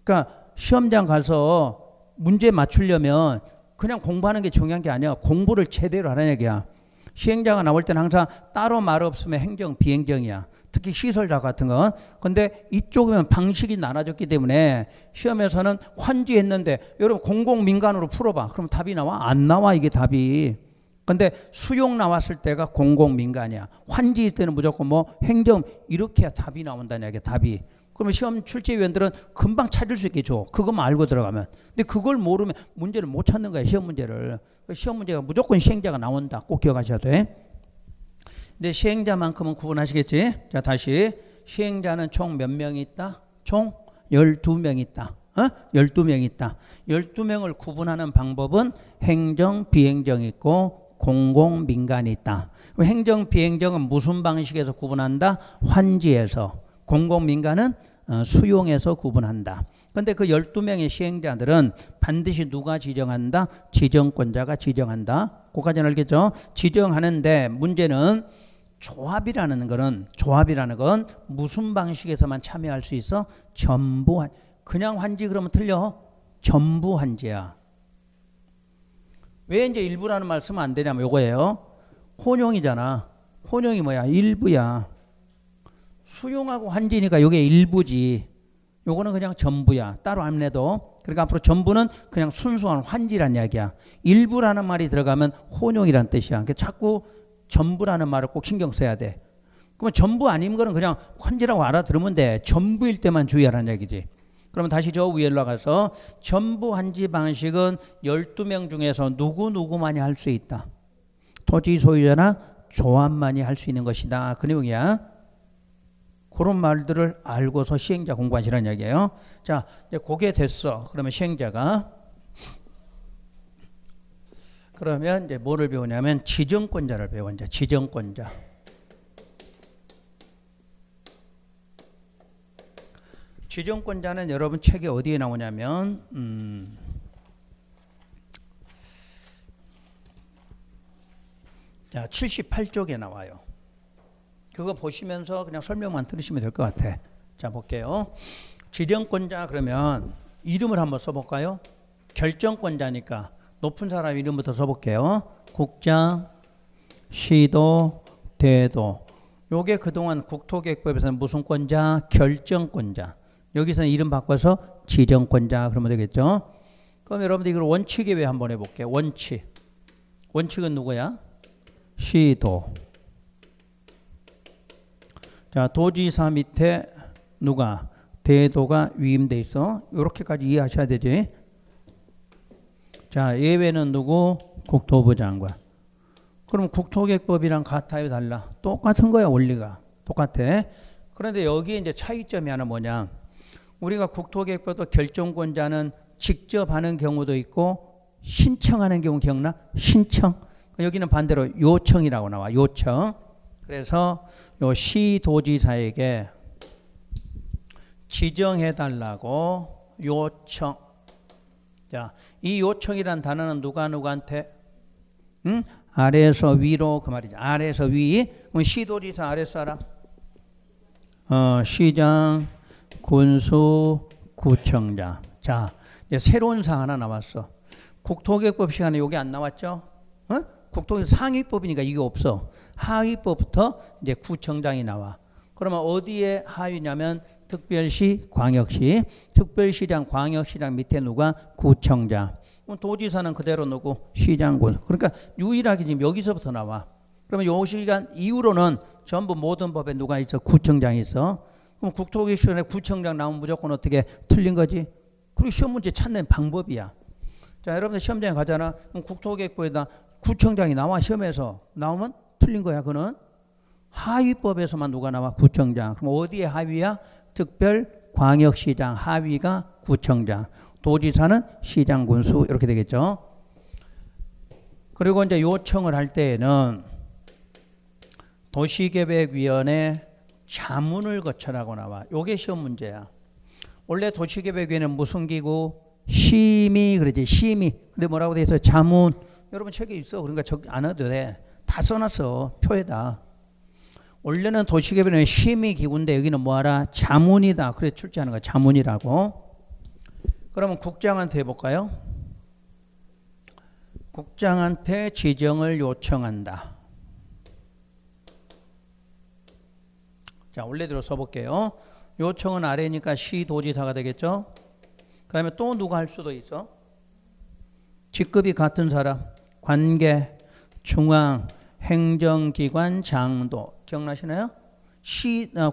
그러니까 시험장 가서 문제 맞추려면 그냥 공부하는 게 중요한 게 아니야. 공부를 제대로 하라는 얘기야. 시행자가 나올 때는 항상 따로 말 없으면 행정 비행정이야. 특히 시설자 같은 건. 근데 이쪽이면 방식이 나눠졌기 때문에 시험에서는 환지했는데 여러분 공공민간으로 풀어봐. 그럼 답이 나와? 안 나와 이게 답이. 근데 수용 나왔을 때가 공공민간이야. 환지일 때는 무조건 뭐 행정 이렇게 해야 답이 나온다는 얘기야. 답이. 그러면 시험 출제위원들은 금방 찾을 수 있겠죠. 그것만 알고 들어가면. 근데 그걸 모르면 문제를 못 찾는 거야. 시험 문제를. 시험 문제가 무조건 시행자가 나온다. 꼭 기억하셔야 돼. 근데 시행자만큼은 구분하시겠지? 자, 다시. 시행자는 총 몇 명이 있다? 총 12명이 있다. 12명이 있다. 12명을 구분하는 방법은 행정, 비행정이 있고 공공, 민간이 있다. 행정, 비행정은 무슨 방식에서 구분한다? 환지에서. 공공, 민간은 수용해서 구분한다. 그런데 그 12명의 시행자들은 반드시 누가 지정한다? 지정권자가 지정한다. 그까지는 알겠죠? 지정하는데 문제는 조합이라는 건 무슨 방식에서만 참여할 수 있어? 전부 그냥 환지 그러면 틀려. 전부 환지야. 왜 이제 일부라는 말 쓰면 안 되냐면 요거예요. 혼용이잖아. 혼용이 뭐야? 일부야. 수용하고 환지니까 이게 일부지. 요거는 그냥 전부야. 따로 안 내도. 그러니까 앞으로 전부는 그냥 순수한 환지란 이야기야. 일부라는 말이 들어가면 혼용이란 뜻이야. 그러니까 자꾸 전부라는 말을 꼭 신경 써야 돼. 그러면 전부 아닌 거는 그냥 환지라고 알아들으면 돼. 전부일 때만 주의하라는 얘기지. 그러면 다시 저 위에 올라가서 전부 환지 방식은 12명 중에서 누구누구만이 할 수 있다. 토지 소유자나 조합만이 할 수 있는 것이다. 그 내용이야. 그런 말들을 알고서 시행자 공부하시라는 이야기예요. 자, 이제 그게 됐어. 그러면 시행자가 그러면 이제 뭐를 배우냐면 지정권자를 배워. 이제 지정권자. 지정권자는 여러분 책에 어디에 나오냐면 자, 78쪽에 나와요. 그거 보시면서 그냥 설명만 들으시면 될 것 같아. 자, 볼게요. 지정권자 그러면 이름을 한번 써볼까요? 결정권자니까 높은 사람 이름부터 써볼게요. 국장, 시도, 대도. 요게 그동안 국토계획법에서는 무슨 권자? 결정권자. 여기서는 이름 바꿔서 지정권자 그러면 되겠죠. 그럼 여러분들 이걸 원칙에 왜 한번 해볼게요. 원칙. 원칙은 누구야? 시도. 자, 도지사 밑에 누가? 대도가 위임돼 있어. 이렇게까지 이해하셔야 되지. 자, 예외는 누구? 국토부 장관. 그럼 국토계획법이랑 같아요, 달라? 똑같은 거야, 원리가. 똑같아. 그런데 여기에 이제 차이점이 하나 뭐냐? 우리가 국토계획법도 결정권자는 직접 하는 경우도 있고 신청하는 경우 기억나? 신청. 여기는 반대로 요청이라고 나와. 요청. 그래서 요 시도지사에게 지정해달라고 요청. 자, 이 요청이란 단어는 누구한테? 응? 아래에서 위로 그 말이죠. 아래에서 위. 그럼 시도지사 아래서 알아? 시장, 군수, 구청장. 자, 이제 새로운 사항 하나 나왔어. 국토계획법 시간에 이게 안 나왔죠? 국토계획 상위법이니까 이게 없어. 하위법부터 이제 구청장이 나와. 그러면 어디에 하위냐면 특별시, 광역시. 특별시장, 광역시장 밑에 누가? 구청장. 그럼 도지사는 그대로 누구? 시장군. 그러니까 유일하게 지금 여기서부터 나와. 그러면 요 시간 이후로는 전부 모든 법에 누가 있어? 구청장이 있어. 그럼 국토계획 시간에 구청장 나오면 무조건 어떻게 틀린 거지? 그리고 시험 문제 찾는 방법이야. 자, 여러분들 시험장에 가잖아. 그럼 국토계획부에다 구청장이 나와. 시험에서 나오면 틀린 거야. 그는 하위법에서만 누가 나와? 구청장. 그럼 어디에 하위야? 특별 광역시장 하위가 구청장. 도지사는 시장, 군수 이렇게 되겠죠. 그리고 이제 요청을 할 때에는 도시계획위원회 자문을 거쳐라고 나와. 요게 시험 문제야. 원래 도시계획위원회는 무슨 기구? 심의 그러지. 심의. 근데 뭐라고 돼 있어? 자문. 여러분 책에 있어. 그러니까 저기 안 해도 돼. 다 써놨어. 표에다. 원래는 도시계획위원회 심의 기구인데 여기는 뭐하라? 자문이다. 그래 출제하는 거야. 자문이라고. 그러면 국장한테 해볼까요? 국장한테 지정을 요청한다. 자, 원래대로 써볼게요. 요청은 아래니까 시도지사가 되겠죠. 그 다음에 또 누가 할 수도 있어? 직급이 같은 사람. 관계, 중앙, 행정기관, 장도. 기억나시나요?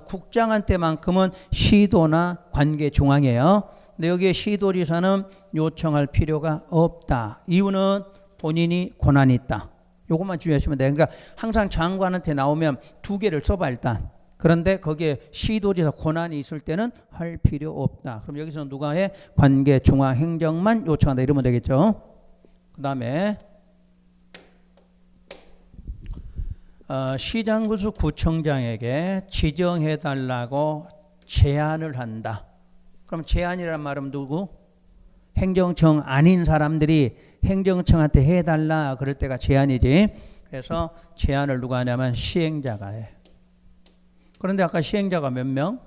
국장한테만큼은 시도나 관계, 중앙이에요. 근데 여기에 시도지사는 요청할 필요가 없다. 이유는 본인이 권한이 있다. 요것만 주의하시면 돼요. 그러니까 항상 장관한테 나오면 두 개를 써봐 일단. 그런데 거기에 시도지사 권한이 있을 때는 할 필요 없다. 그럼 여기서는 누가 해? 관계, 중앙, 행정만 요청한다. 이러면 되겠죠. 그 다음에 시장군수 구청장에게 지정해달라고 제안을 한다. 그럼 제안이란 말은 누구? 행정청 아닌 사람들이 행정청한테 해달라 그럴 때가 제안이지. 그래서 제안을 누가 하냐면 시행자가 해. 그런데 아까 시행자가 몇 명?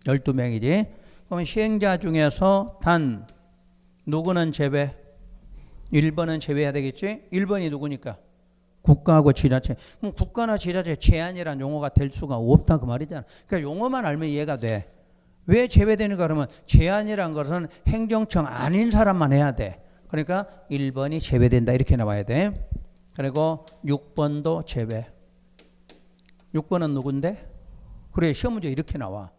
12명이지. 그럼 시행자 중에서 단 누구는 제외? 1번은 제외해야 되겠지? 1번이 누구니까? 국가하고 지자체. 그럼 국가나 지자체 제한이란 용어가 될 수가 없다 그 말이잖아. 그러니까 용어만 알면 이해가 돼. 왜 제외되는가 그러면 제한이란 것은 행정청 아닌 사람만 해야 돼. 그러니까 1번이 제외된다 이렇게 나와야 돼. 그리고 6번도 제외. 6번은 누군데? 그래 시험 문제 이렇게 나와.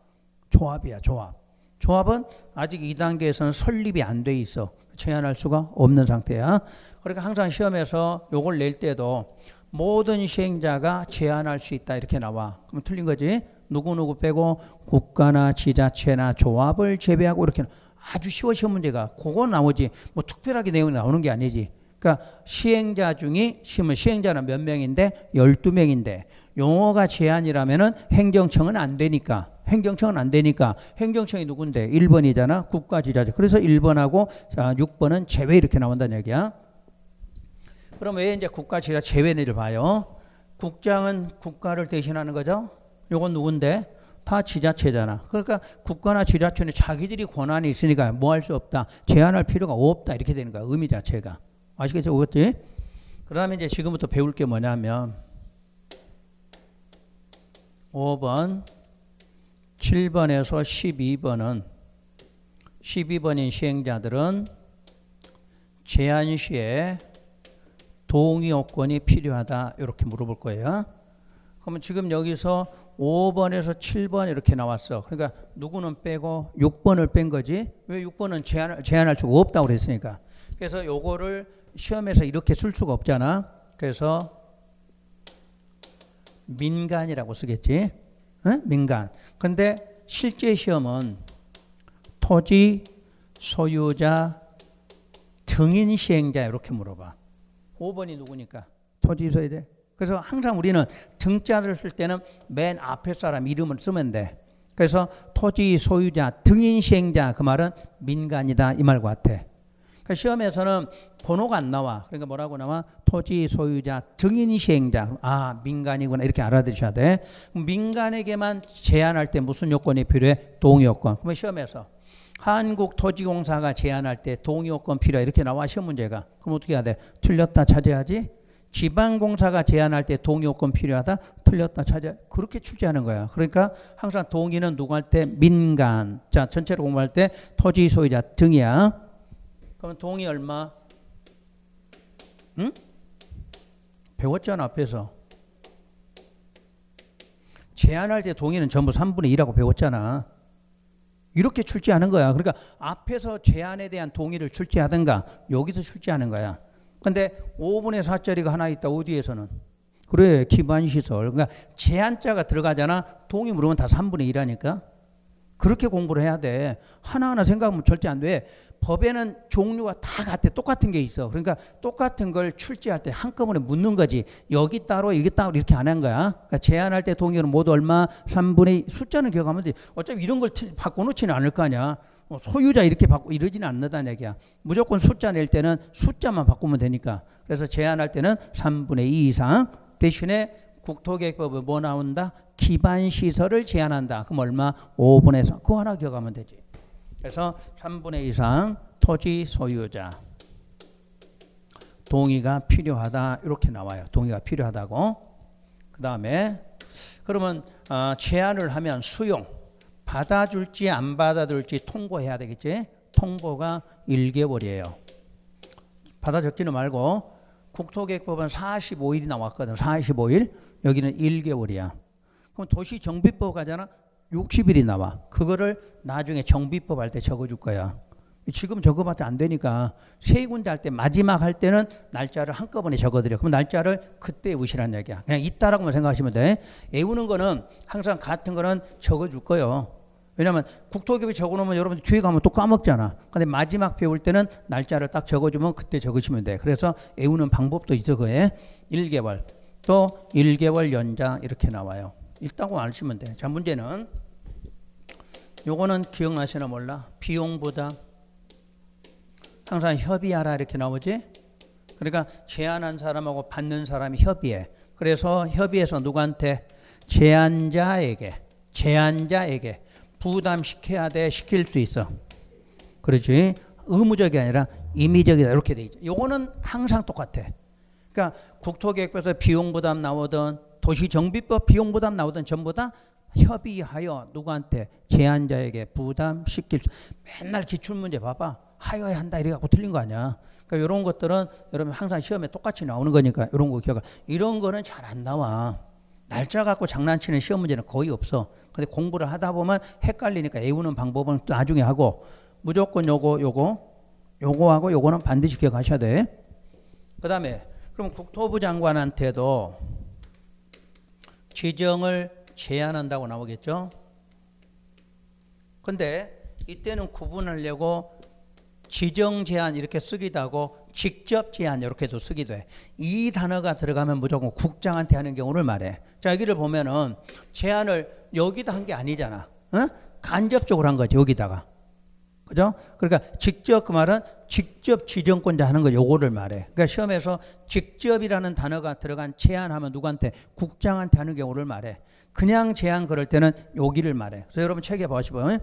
조합이야 조합. 조합은 아직 2단계에서는 설립이 안 돼 있어. 제한할 수가 없는 상태야. 그러니까 항상 시험에서 요걸 낼 때도 모든 시행자가 제한할 수 있다 이렇게 나와. 그럼 틀린 거지. 누구누구 빼고 국가나 지자체나 조합을 제외하고 이렇게 아주 쉬워 시험 문제가. 그거 나오지. 뭐 특별하게 내용이 나오는 게 아니지. 그러니까 시행자 중에 시행자는 몇 명인데 12명인데 용어가 제한이라면은 행정청은 안 되니까. 행정청은 안 되니까 행정청이 누군데 1번이잖아. 국가 지자체. 그래서 1번하고 6번은 제외 이렇게 나온다는 얘기야. 그럼 왜 이제 국가 지자체 제외를 봐요. 국장은 국가를 대신하는 거죠. 요건 누군데? 다 지자체잖아. 그러니까 국가나 지자체는 자기들이 권한이 있으니까 뭐 할 수 없다. 제한할 필요가 없다. 이렇게 되는 거야. 의미 자체가. 아시겠죠? 그렇지? 그 다음에 이제 지금부터 배울 게 뭐냐면 5번 7번에서 12번은 12번인 시행자들은 제한 시에 동의 요건이 필요하다 이렇게 물어볼 거예요. 그러면 지금 여기서 5번에서 7번 이렇게 나왔어. 그러니까 누구는 빼고 6번을 뺀 거지. 왜 6번은 제한할 수가 없다고 그랬으니까. 그래서 요거를 시험에서 이렇게 쓸 수가 없잖아. 그래서 민간이라고 쓰겠지. 응? 민간. 근데 실제 시험은 토지 소유자 등인 시행자 이렇게 물어봐. 5번이 누구니까? 토지 소유자. 그래서 항상 우리는 등자를 쓸 때는 맨 앞에 사람 이름을 쓰면 돼. 그래서 토지 소유자 등인 시행자 그 말은 민간이다 이 말 같아. 그러니까 시험에서는 번호가 안 나와. 그러니까 뭐라고 나와? 토지 소유자 등인 시행자. 아 민간이구나 이렇게 알아두셔야 돼. 민간에게만 제한할 때 무슨 요건이 필요해? 동의 요건. 그러면 시험에서 한국토지공사가 제한할 때 동의 요건 필요해 이렇게 나와 시험 문제가. 그럼 어떻게 해야 돼? 틀렸다 찾아야지. 지방공사가 제한할 때 동의 요건 필요하다. 틀렸다 찾아. 그렇게 출제하는 거야. 그러니까 항상 동의는 누구 할 때? 민간. 자 전체로 공부할 때 토지 소유자 등이야. 그럼 동의 얼마? 응? 배웠잖아 앞에서. 제한할 때 동의는 전부 3분의 2라고 배웠잖아. 이렇게 출제하는 거야. 그러니까 앞에서 제한에 대한 동의를 출제하든가 여기서 출제하는 거야. 근데 5분의 4짜리가 하나 있다. 어디에서는? 그래 기반시설. 그러니까 제한자가 들어가잖아. 동의 물으면 다 3분의 2라니까. 그렇게 공부를 해야 돼. 하나하나 생각하면 절대 안 돼. 법에는 종류가 다 같아. 똑같은 게 있어. 그러니까 똑같은 걸 출제할 때 한꺼번에 묻는 거지. 여기 따로 여기 따로 이렇게 안 한 거야. 그러니까 제한할 때 동의는 모두 얼마? 3분의 2. 숫자는 기억하면 돼. 어차피 이런 걸 바꿔놓지는 않을 거 아니야. 소유자 이렇게 바꾸고 이러지는 않는다는 얘기야. 무조건 숫자 낼 때는 숫자만 바꾸면 되니까. 그래서 제한할 때는 3분의 2 이상. 대신에 국토계획법에 뭐 나온다? 기반시설을 제한한다. 그럼 얼마? 5분의 4. 그거 하나 기억하면 되지. 그래서 3분의 2 이상 토지 소유자 동의가 필요하다. 이렇게 나와요. 동의가 필요하다고. 그 다음에 그러면 제한을 하면 수용. 받아줄지 안 받아줄지 통보해야 되겠지. 통보가 1개월이에요. 받아 적지는 말고 국토계획법은 45일이 나왔거든. 45일. 여기는 1개월이야. 그럼 도시정비법 가잖아. 60일이 나와. 그거를 나중에 정비법 할 때 적어줄 거야. 지금 적어봤자 안 되니까 세 군데 할 때 마지막 할 때는 날짜를 한꺼번에 적어드려. 그럼 날짜를 그때 외우시라는 얘기야. 그냥 있다라고만 생각하시면 돼. 외우는 거는 항상 같은 거는 적어줄 거예요. 왜냐하면 국토계획 적어놓으면 여러분 뒤에 가면 또 까먹잖아. 근데 마지막 배울 때는 날짜를 딱 적어주면 그때 적으시면 돼. 그래서 외우는 방법도 있어. 그에 1개월 또 1개월 연장 이렇게 나와요. 읽다고 안 하시면 돼. 자 문제는 요거는 기억나시나 몰라. 비용 부담 항상 협의하라 이렇게 나오지. 그러니까 제안한 사람하고 받는 사람이 협의해. 그래서 협의해서 누구한테? 제안자에게 부담시켜야 돼. 시킬 수 있어. 그렇지. 의무적이 아니라 임의적이다. 이렇게 돼 있죠. 요거는 항상 똑같아. 그러니까 그러니까 국토계획부에서 비용 부담 나오든 도시정비법 비용 부담 나오든 전부 다 협의하여 누구한테 제안자에게 부담시킬 수. 맨날 기출문제 봐봐. 하여야 한다 이래 갖고 틀린 거 아니야. 그러니까 이런 것들은 여러분 항상 시험에 똑같이 나오는 거니까 이런 거 기억. 이런 거는 잘 안 나와. 날짜 갖고 장난치는 시험 문제는 거의 없어. 근데 공부를 하다 보면 헷갈리니까 외우는 방법은 또 나중에 하고 무조건 요거하고 요거는 반드시 기억하셔야 돼. 그 다음에 그럼 국토부 장관한테도 지정을 제안한다고 나오겠죠. 근데 이때는 구분하려고 지정 제안 이렇게 쓰기도 하고 직접 제안 이렇게도 쓰기도 해. 이 단어가 들어가면 무조건 국장한테 하는 경우를 말해. 자, 여기를 보면은 제안을 여기다 한 게 아니잖아. 간접적으로 한 거지, 여기다가. 그죠? 그러니까 직접 그 말은 직접 지정권자 하는 거 요거를 말해. 그러니까 시험에서 직접이라는 단어가 들어간 제안하면 누구한테? 국장한테 하는 경우를 말해. 그냥 제안 그럴 때는 여기를 말해. 그래서 여러분 책에 보시면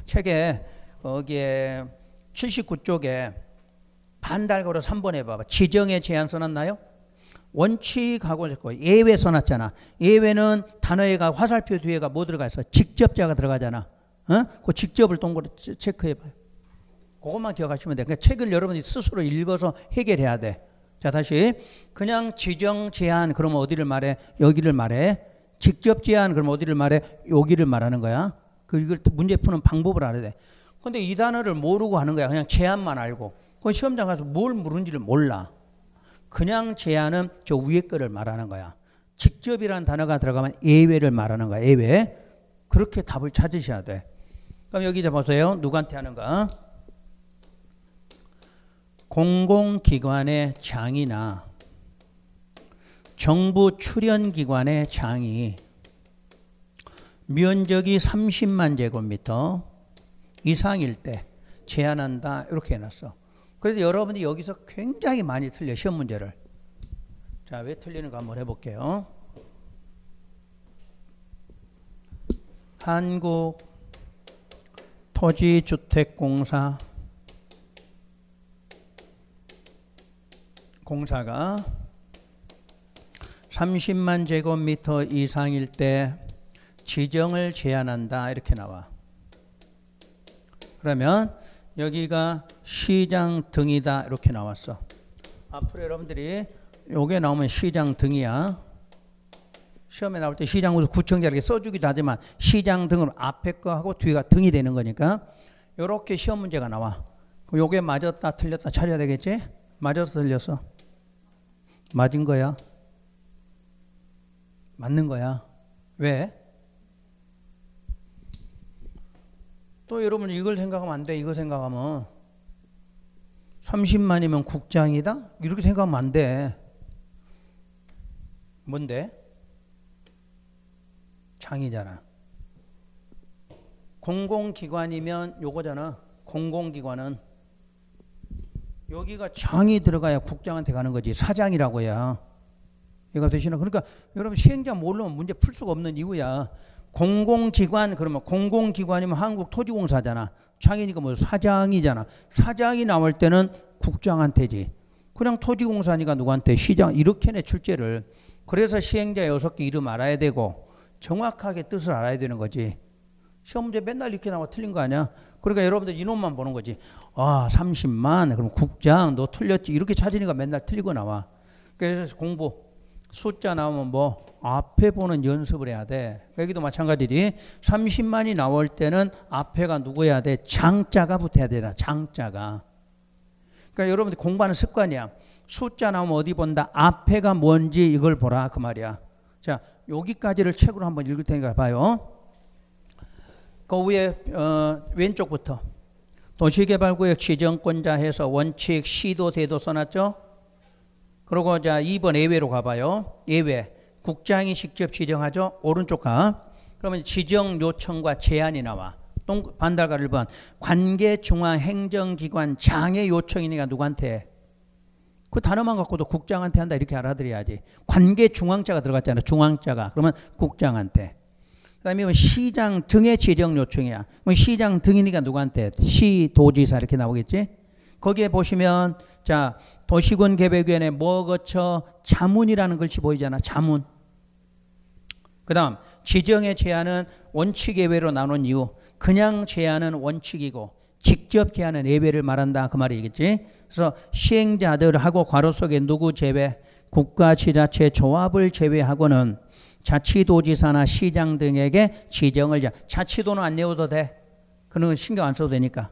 책에 거기에 79쪽에 반달고로 3번에 봐봐. 지정의 제안 써놨나요? 원칙하고 예외 써놨잖아. 예외는 단어에가 화살표 뒤에가 뭐 들어가 있어? 직접자가 들어가잖아. 그 직접을 동그랗게 체크해봐요. 그것만 기억하시면 돼. 그러니까 책을 여러분이 스스로 읽어서 해결해야 돼. 자, 다시 그냥 지정 제안 그러면 어디를 말해? 여기를 말해. 직접 제안 그러면 어디를 말해? 여기를 말하는 거야. 이걸 문제 푸는 방법을 알아야 돼. 근데 이 단어를 모르고 하는 거야. 그냥 제안만 알고. 그건 시험장 가서 뭘 물은지를 몰라. 그냥 제안은 저 위에 거를 말하는 거야. 직접이라는 단어가 들어가면 예외를 말하는 거야. 예외. 그렇게 답을 찾으셔야 돼. 그럼 여기 이제 보세요. 누구한테 하는가? 공공기관의 장이나 정부 출연기관의 장이 면적이 30만 제곱미터 이상일 때 제한한다 이렇게 해놨어. 그래서 여러분이 여기서 굉장히 많이 틀려 시험 문제를. 자, 왜 틀리는가 한번 해볼게요. 한국토지주택공사 공사가 30만 제곱미터 이상일 때 지정을 제한한다 이렇게 나와. 그러면 여기가 시장 등이다 이렇게 나왔어. 앞으로 여러분들이 요게 나오면 시장 등이야. 시험에 나올 때 시장 구청자 이렇게 써주기도 하지만 시장 등으로 앞에 거하고 뒤가 등이 되는 거니까 요렇게 시험 문제가 나와. 그럼 요게 맞았다 틀렸다 찾아야 되겠지? 맞아서 틀렸어. 맞은 거야. 맞는 거야. 왜? 또 여러분 이걸 생각하면 안 돼. 이거 생각하면 30만이면 국장이다? 이렇게 생각하면 안 돼. 뭔데? 장이잖아. 공공기관이면 요거잖아. 공공기관은 여기가 장이 들어가야 국장한테 가는 거지. 사장이라고 해야. 이해가 되시나? 그러니까 여러분 시행자 모르면 문제 풀 수가 없는 이유야. 공공기관 그러면 공공기관이면 한국토지공사잖아. 장이니까 뭐 사장이잖아. 사장이 나올 때는 국장한테지. 그냥 토지공사니까 누구한테? 시장. 이렇게 내 출제를. 그래서 시행자 6개 이름 알아야 되고 정확하게 뜻을 알아야 되는 거지. 시험 문제 맨날 이렇게 나와 틀린 거 아니야? 그러니까 여러분들 이놈만 보는 거지. 아 30만 그럼 국장 너 틀렸지. 이렇게 찾으니까 맨날 틀리고 나와. 그래서 공부 숫자 나오면 뭐 앞에 보는 연습을 해야 돼. 여기도 마찬가지지. 30만이 나올 때는 앞에가 누구여야 돼? 장자가 붙어야 되나. 장자가. 그러니까 여러분들 공부하는 습관이야. 숫자 나오면 어디 본다? 앞에가 뭔지 이걸 보라 그 말이야. 자, 여기까지를 책으로 한번 읽을 테니까 봐요. 그 위에 왼쪽부터 도시개발구역 지정권자 해서 원칙 시도 대도 써놨죠. 그리고 자 2번 예외로 가봐요. 예외 국장이 직접 지정하죠. 오른쪽 가. 그러면 지정 요청과 제안이 나와. 반달가를 1번 관계중앙행정기관 장의 요청이니까 누구한테? 그 단어만 갖고도 국장한테 한다 이렇게 알아들어야지. 관계중앙자가 들어갔잖아. 중앙자가. 그러면 국장한테. 그 다음에 시장 등의 지정 요청이야. 그럼 시장 등이니까 누구한테? 시도지사 이렇게 나오겠지. 거기에 보시면 자 도시군 계획위원회 뭐 거쳐 자문이라는 글씨 보이잖아. 자문. 그 다음 지정의 제한은 원칙 예외로 나눈 이유. 그냥 제한은 원칙이고 직접 제한은 예외를 말한다. 그 말이겠지. 그래서 시행자들하고 괄호 속에 누구 제외? 국가 지자체 조합을 제외하고는 자치도지사나 시장 등에게 지정을 자치도는 안 내워도 돼. 그런 건 신경 안 써도 되니까.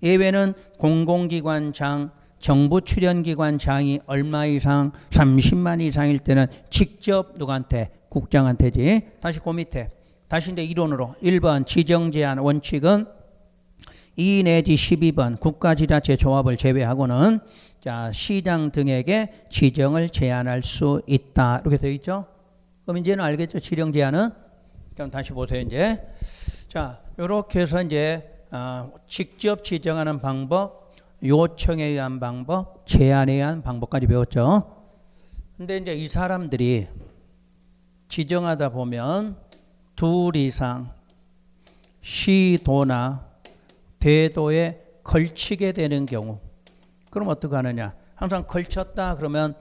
예외는 공공기관장, 정부 출연기관장이 얼마 이상 30만 이상일 때는 직접 누구한테? 국장한테지. 다시 그 밑에. 다시 이제 이론으로 1번 지정제한 원칙은 2 내지 12번 국가지자체 조합을 제외하고는 자 시장 등에게 지정을 제한할 수 있다. 이렇게 되어 있죠. 그럼 이제는 알겠죠? 지정 제한은. 그럼 다시 보세요. 이제 자 이렇게 해서 이제 직접 지정하는 방법, 요청에 의한 방법, 제한에 의한 방법까지 배웠죠. 근데 이제 이 사람들이 지정하다 보면 둘 이상 시도나 대도에 걸치게 되는 경우, 그럼 어떻게 하느냐? 항상 걸쳤다 그러면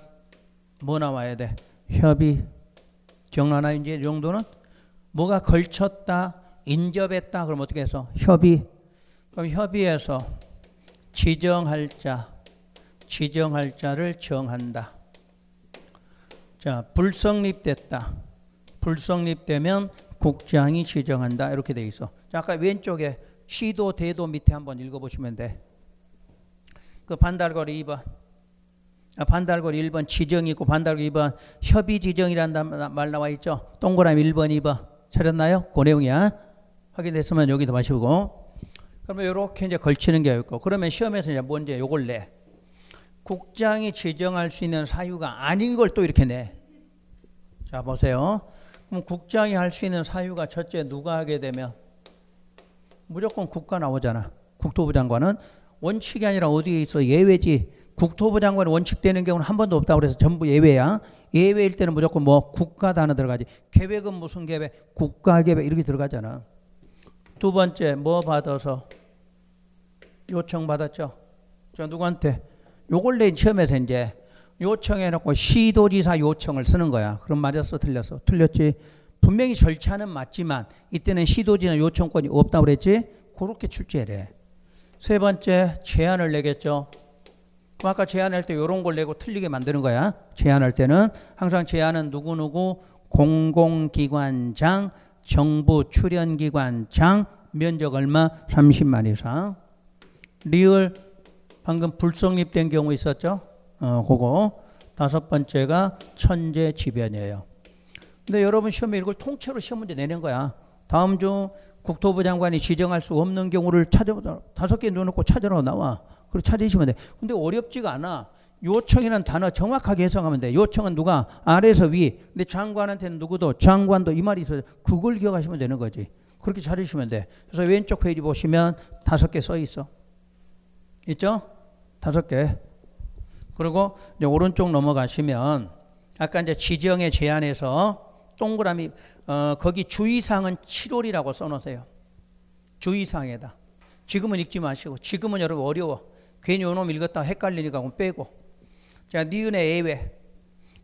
뭐 나와야 돼? 협의. 기억나나? 이제 이 정도는 뭐가 걸쳤다, 인접했다 그럼 어떻게 해서? 협의. 그럼 협의해서 지정할 자를 정한다. 자, 불성립됐다. 불성립되면 국장이 지정한다. 이렇게 돼 있어. 자, 아까 왼쪽에 시도, 대도 밑에 한번 읽어보시면 돼. 그 반달거리 2번. 반달거리 1번 지정이 있고 반달거리 2번 협의 지정이라는 말 나와 있죠. 동그라미 1번, 2번. 찾았나요? 그 내용이야. 확인됐으면 여기도 마시고. 그러면 이렇게 이제 걸치는 게 있고. 그러면 시험에서 이제 뭔지 요걸 내. 국장이 지정할 수 있는 사유가 아닌 걸 또 이렇게 내. 자, 보세요. 그럼 국장이 할 수 있는 사유가 첫째 누가 하게 되면 무조건 국가 나오잖아. 국토부 장관은 원칙이 아니라 어디에 있어? 예외지. 국토부 장관이 원칙되는 경우는 한 번도 없다고 그래서 전부 예외야. 예외일 때는 무조건 뭐 국가 단어 들어가지. 계획은 무슨 계획? 국가 계획 이렇게 들어가잖아. 두 번째 뭐 받아서? 요청 받았죠. 저 누구한테? 요걸 내 시험에서 이제 요청해놓고 시도지사 요청을 쓰는 거야. 그럼 맞았어? 틀렸어? 틀렸지. 분명히 절차는 맞지만 이때는 시도지사 요청권이 없다고 그랬지. 그렇게 출제해. 세 번째 제한을 내겠죠. 그럼 아까 제한할 때 이런 걸 내고 틀리게 만드는 거야. 제한할 때는 항상 제한은 누구누구 공공기관장, 정부 출연기관장, 면적 얼마? 30만 이상. 리을 방금 불성립된 경우 있었죠. 그거. 다섯 번째가 천재지변이에요. 근데 여러분 시험에 이걸 통째로 시험 문제 내는 거야. 다음 중 국토부 장관이 지정할 수 없는 경우를 찾아보자. 5개 넣어놓고 찾으러 나와. 그리고 찾으시면 돼. 근데 어렵지가 않아. 요청이라는 단어 정확하게 해석하면 돼. 요청은 누가? 아래에서 위. 근데 장관한테는 누구도? 장관도 이 말이 있어요. 그걸 기억하시면 되는 거지. 그렇게 찾으시면 돼. 그래서 왼쪽 페이지 보시면 5개 써 있어. 있죠? 5개. 그리고 이제 오른쪽 넘어가시면 아까 이제 지정의 제한에서 동그라미 거기 주의사항은 7월이라고 써놓으세요. 주의사항에다. 지금은 읽지 마시고. 지금은 여러분 어려워. 괜히 요놈 읽었다가 헷갈리니까 빼고. 자, 니은의 예외.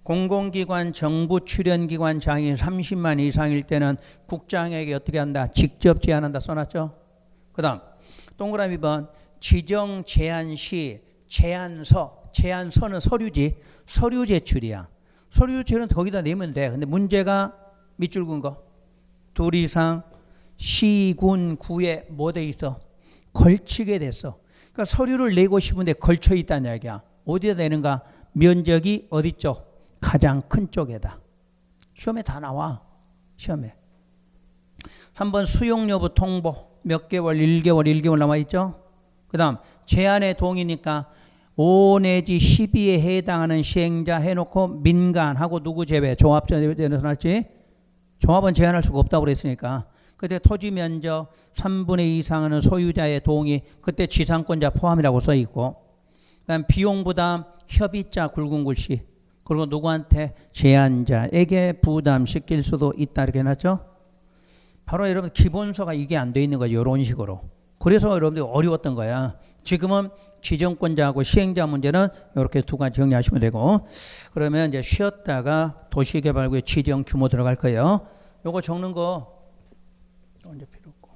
공공기관 정부 출연기관장이 30만 이상일 때는 국장에게 어떻게 한다? 직접 제한한다 써놨죠. 그 다음 동그라미 번 지정 제한 시 제안서. 제안서는 서류지. 서류 제출이야. 서류 제출은 거기다 내면 돼. 근데 문제가 밑줄 긋은 거. 둘 이상 시군 구에 뭐 돼 있어? 걸치게 됐어. 그러니까 서류를 내고 싶은데 걸쳐 있다는 얘기야. 어디에 내는가? 면적이 어디 쪽? 가장 큰 쪽에다. 시험에 다 나와. 시험에. 3번 수용 여부 통보. 몇 개월? 1개월 나와 있죠. 그 다음 제한의 동의니까 5 내지 12에 해당하는 시행자 해놓고 민간하고 누구 제외? 조합 제외해서 놨지. 조합은 제한할 수가 없다고 그랬으니까. 그때 토지 면적 3분의 2 이상은 소유자의 동의. 그때 지상권자 포함이라고 써 있고. 그다음 비용 부담 협의자 굵은 글씨. 그리고 누구한테? 제한자에게 부담시킬 수도 있다 이렇게 해놨죠. 바로 여러분 기본서가 이게 안 돼 있는 거죠. 이런 식으로. 그래서 여러분들이 어려웠던 거야. 지금은 지정권자하고 시행자 문제는 이렇게 두 가지 정리하시면 되고, 그러면 이제 쉬었다가 도시개발구의 지정 규모 들어갈 거예요. 요거 적는 거 이제 필요 없고,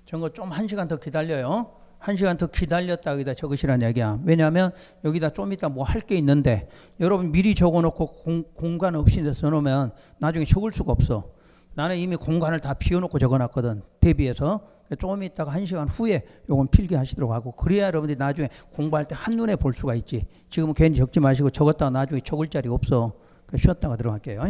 적은 거 좀 1시간 더 기다려요. 1시간 더 기다렸다 여기다 적으시라는 얘기야. 왜냐하면 여기다 좀 이따 뭐 할 게 있는데 여러분 미리 적어놓고 공간 없이 써놓으면 나중에 적을 수가 없어. 나는 이미 공간을 다 비워놓고 적어놨거든. 대비해서. 조금 있다가 1시간 후에 요건 필기하시도록 하고, 그래야 여러분들이 나중에 공부할 때 한눈에 볼 수가 있지. 지금은 괜히 적지 마시고 적었다가 나중에 적을 자리 없어. 쉬었다가 들어갈게요.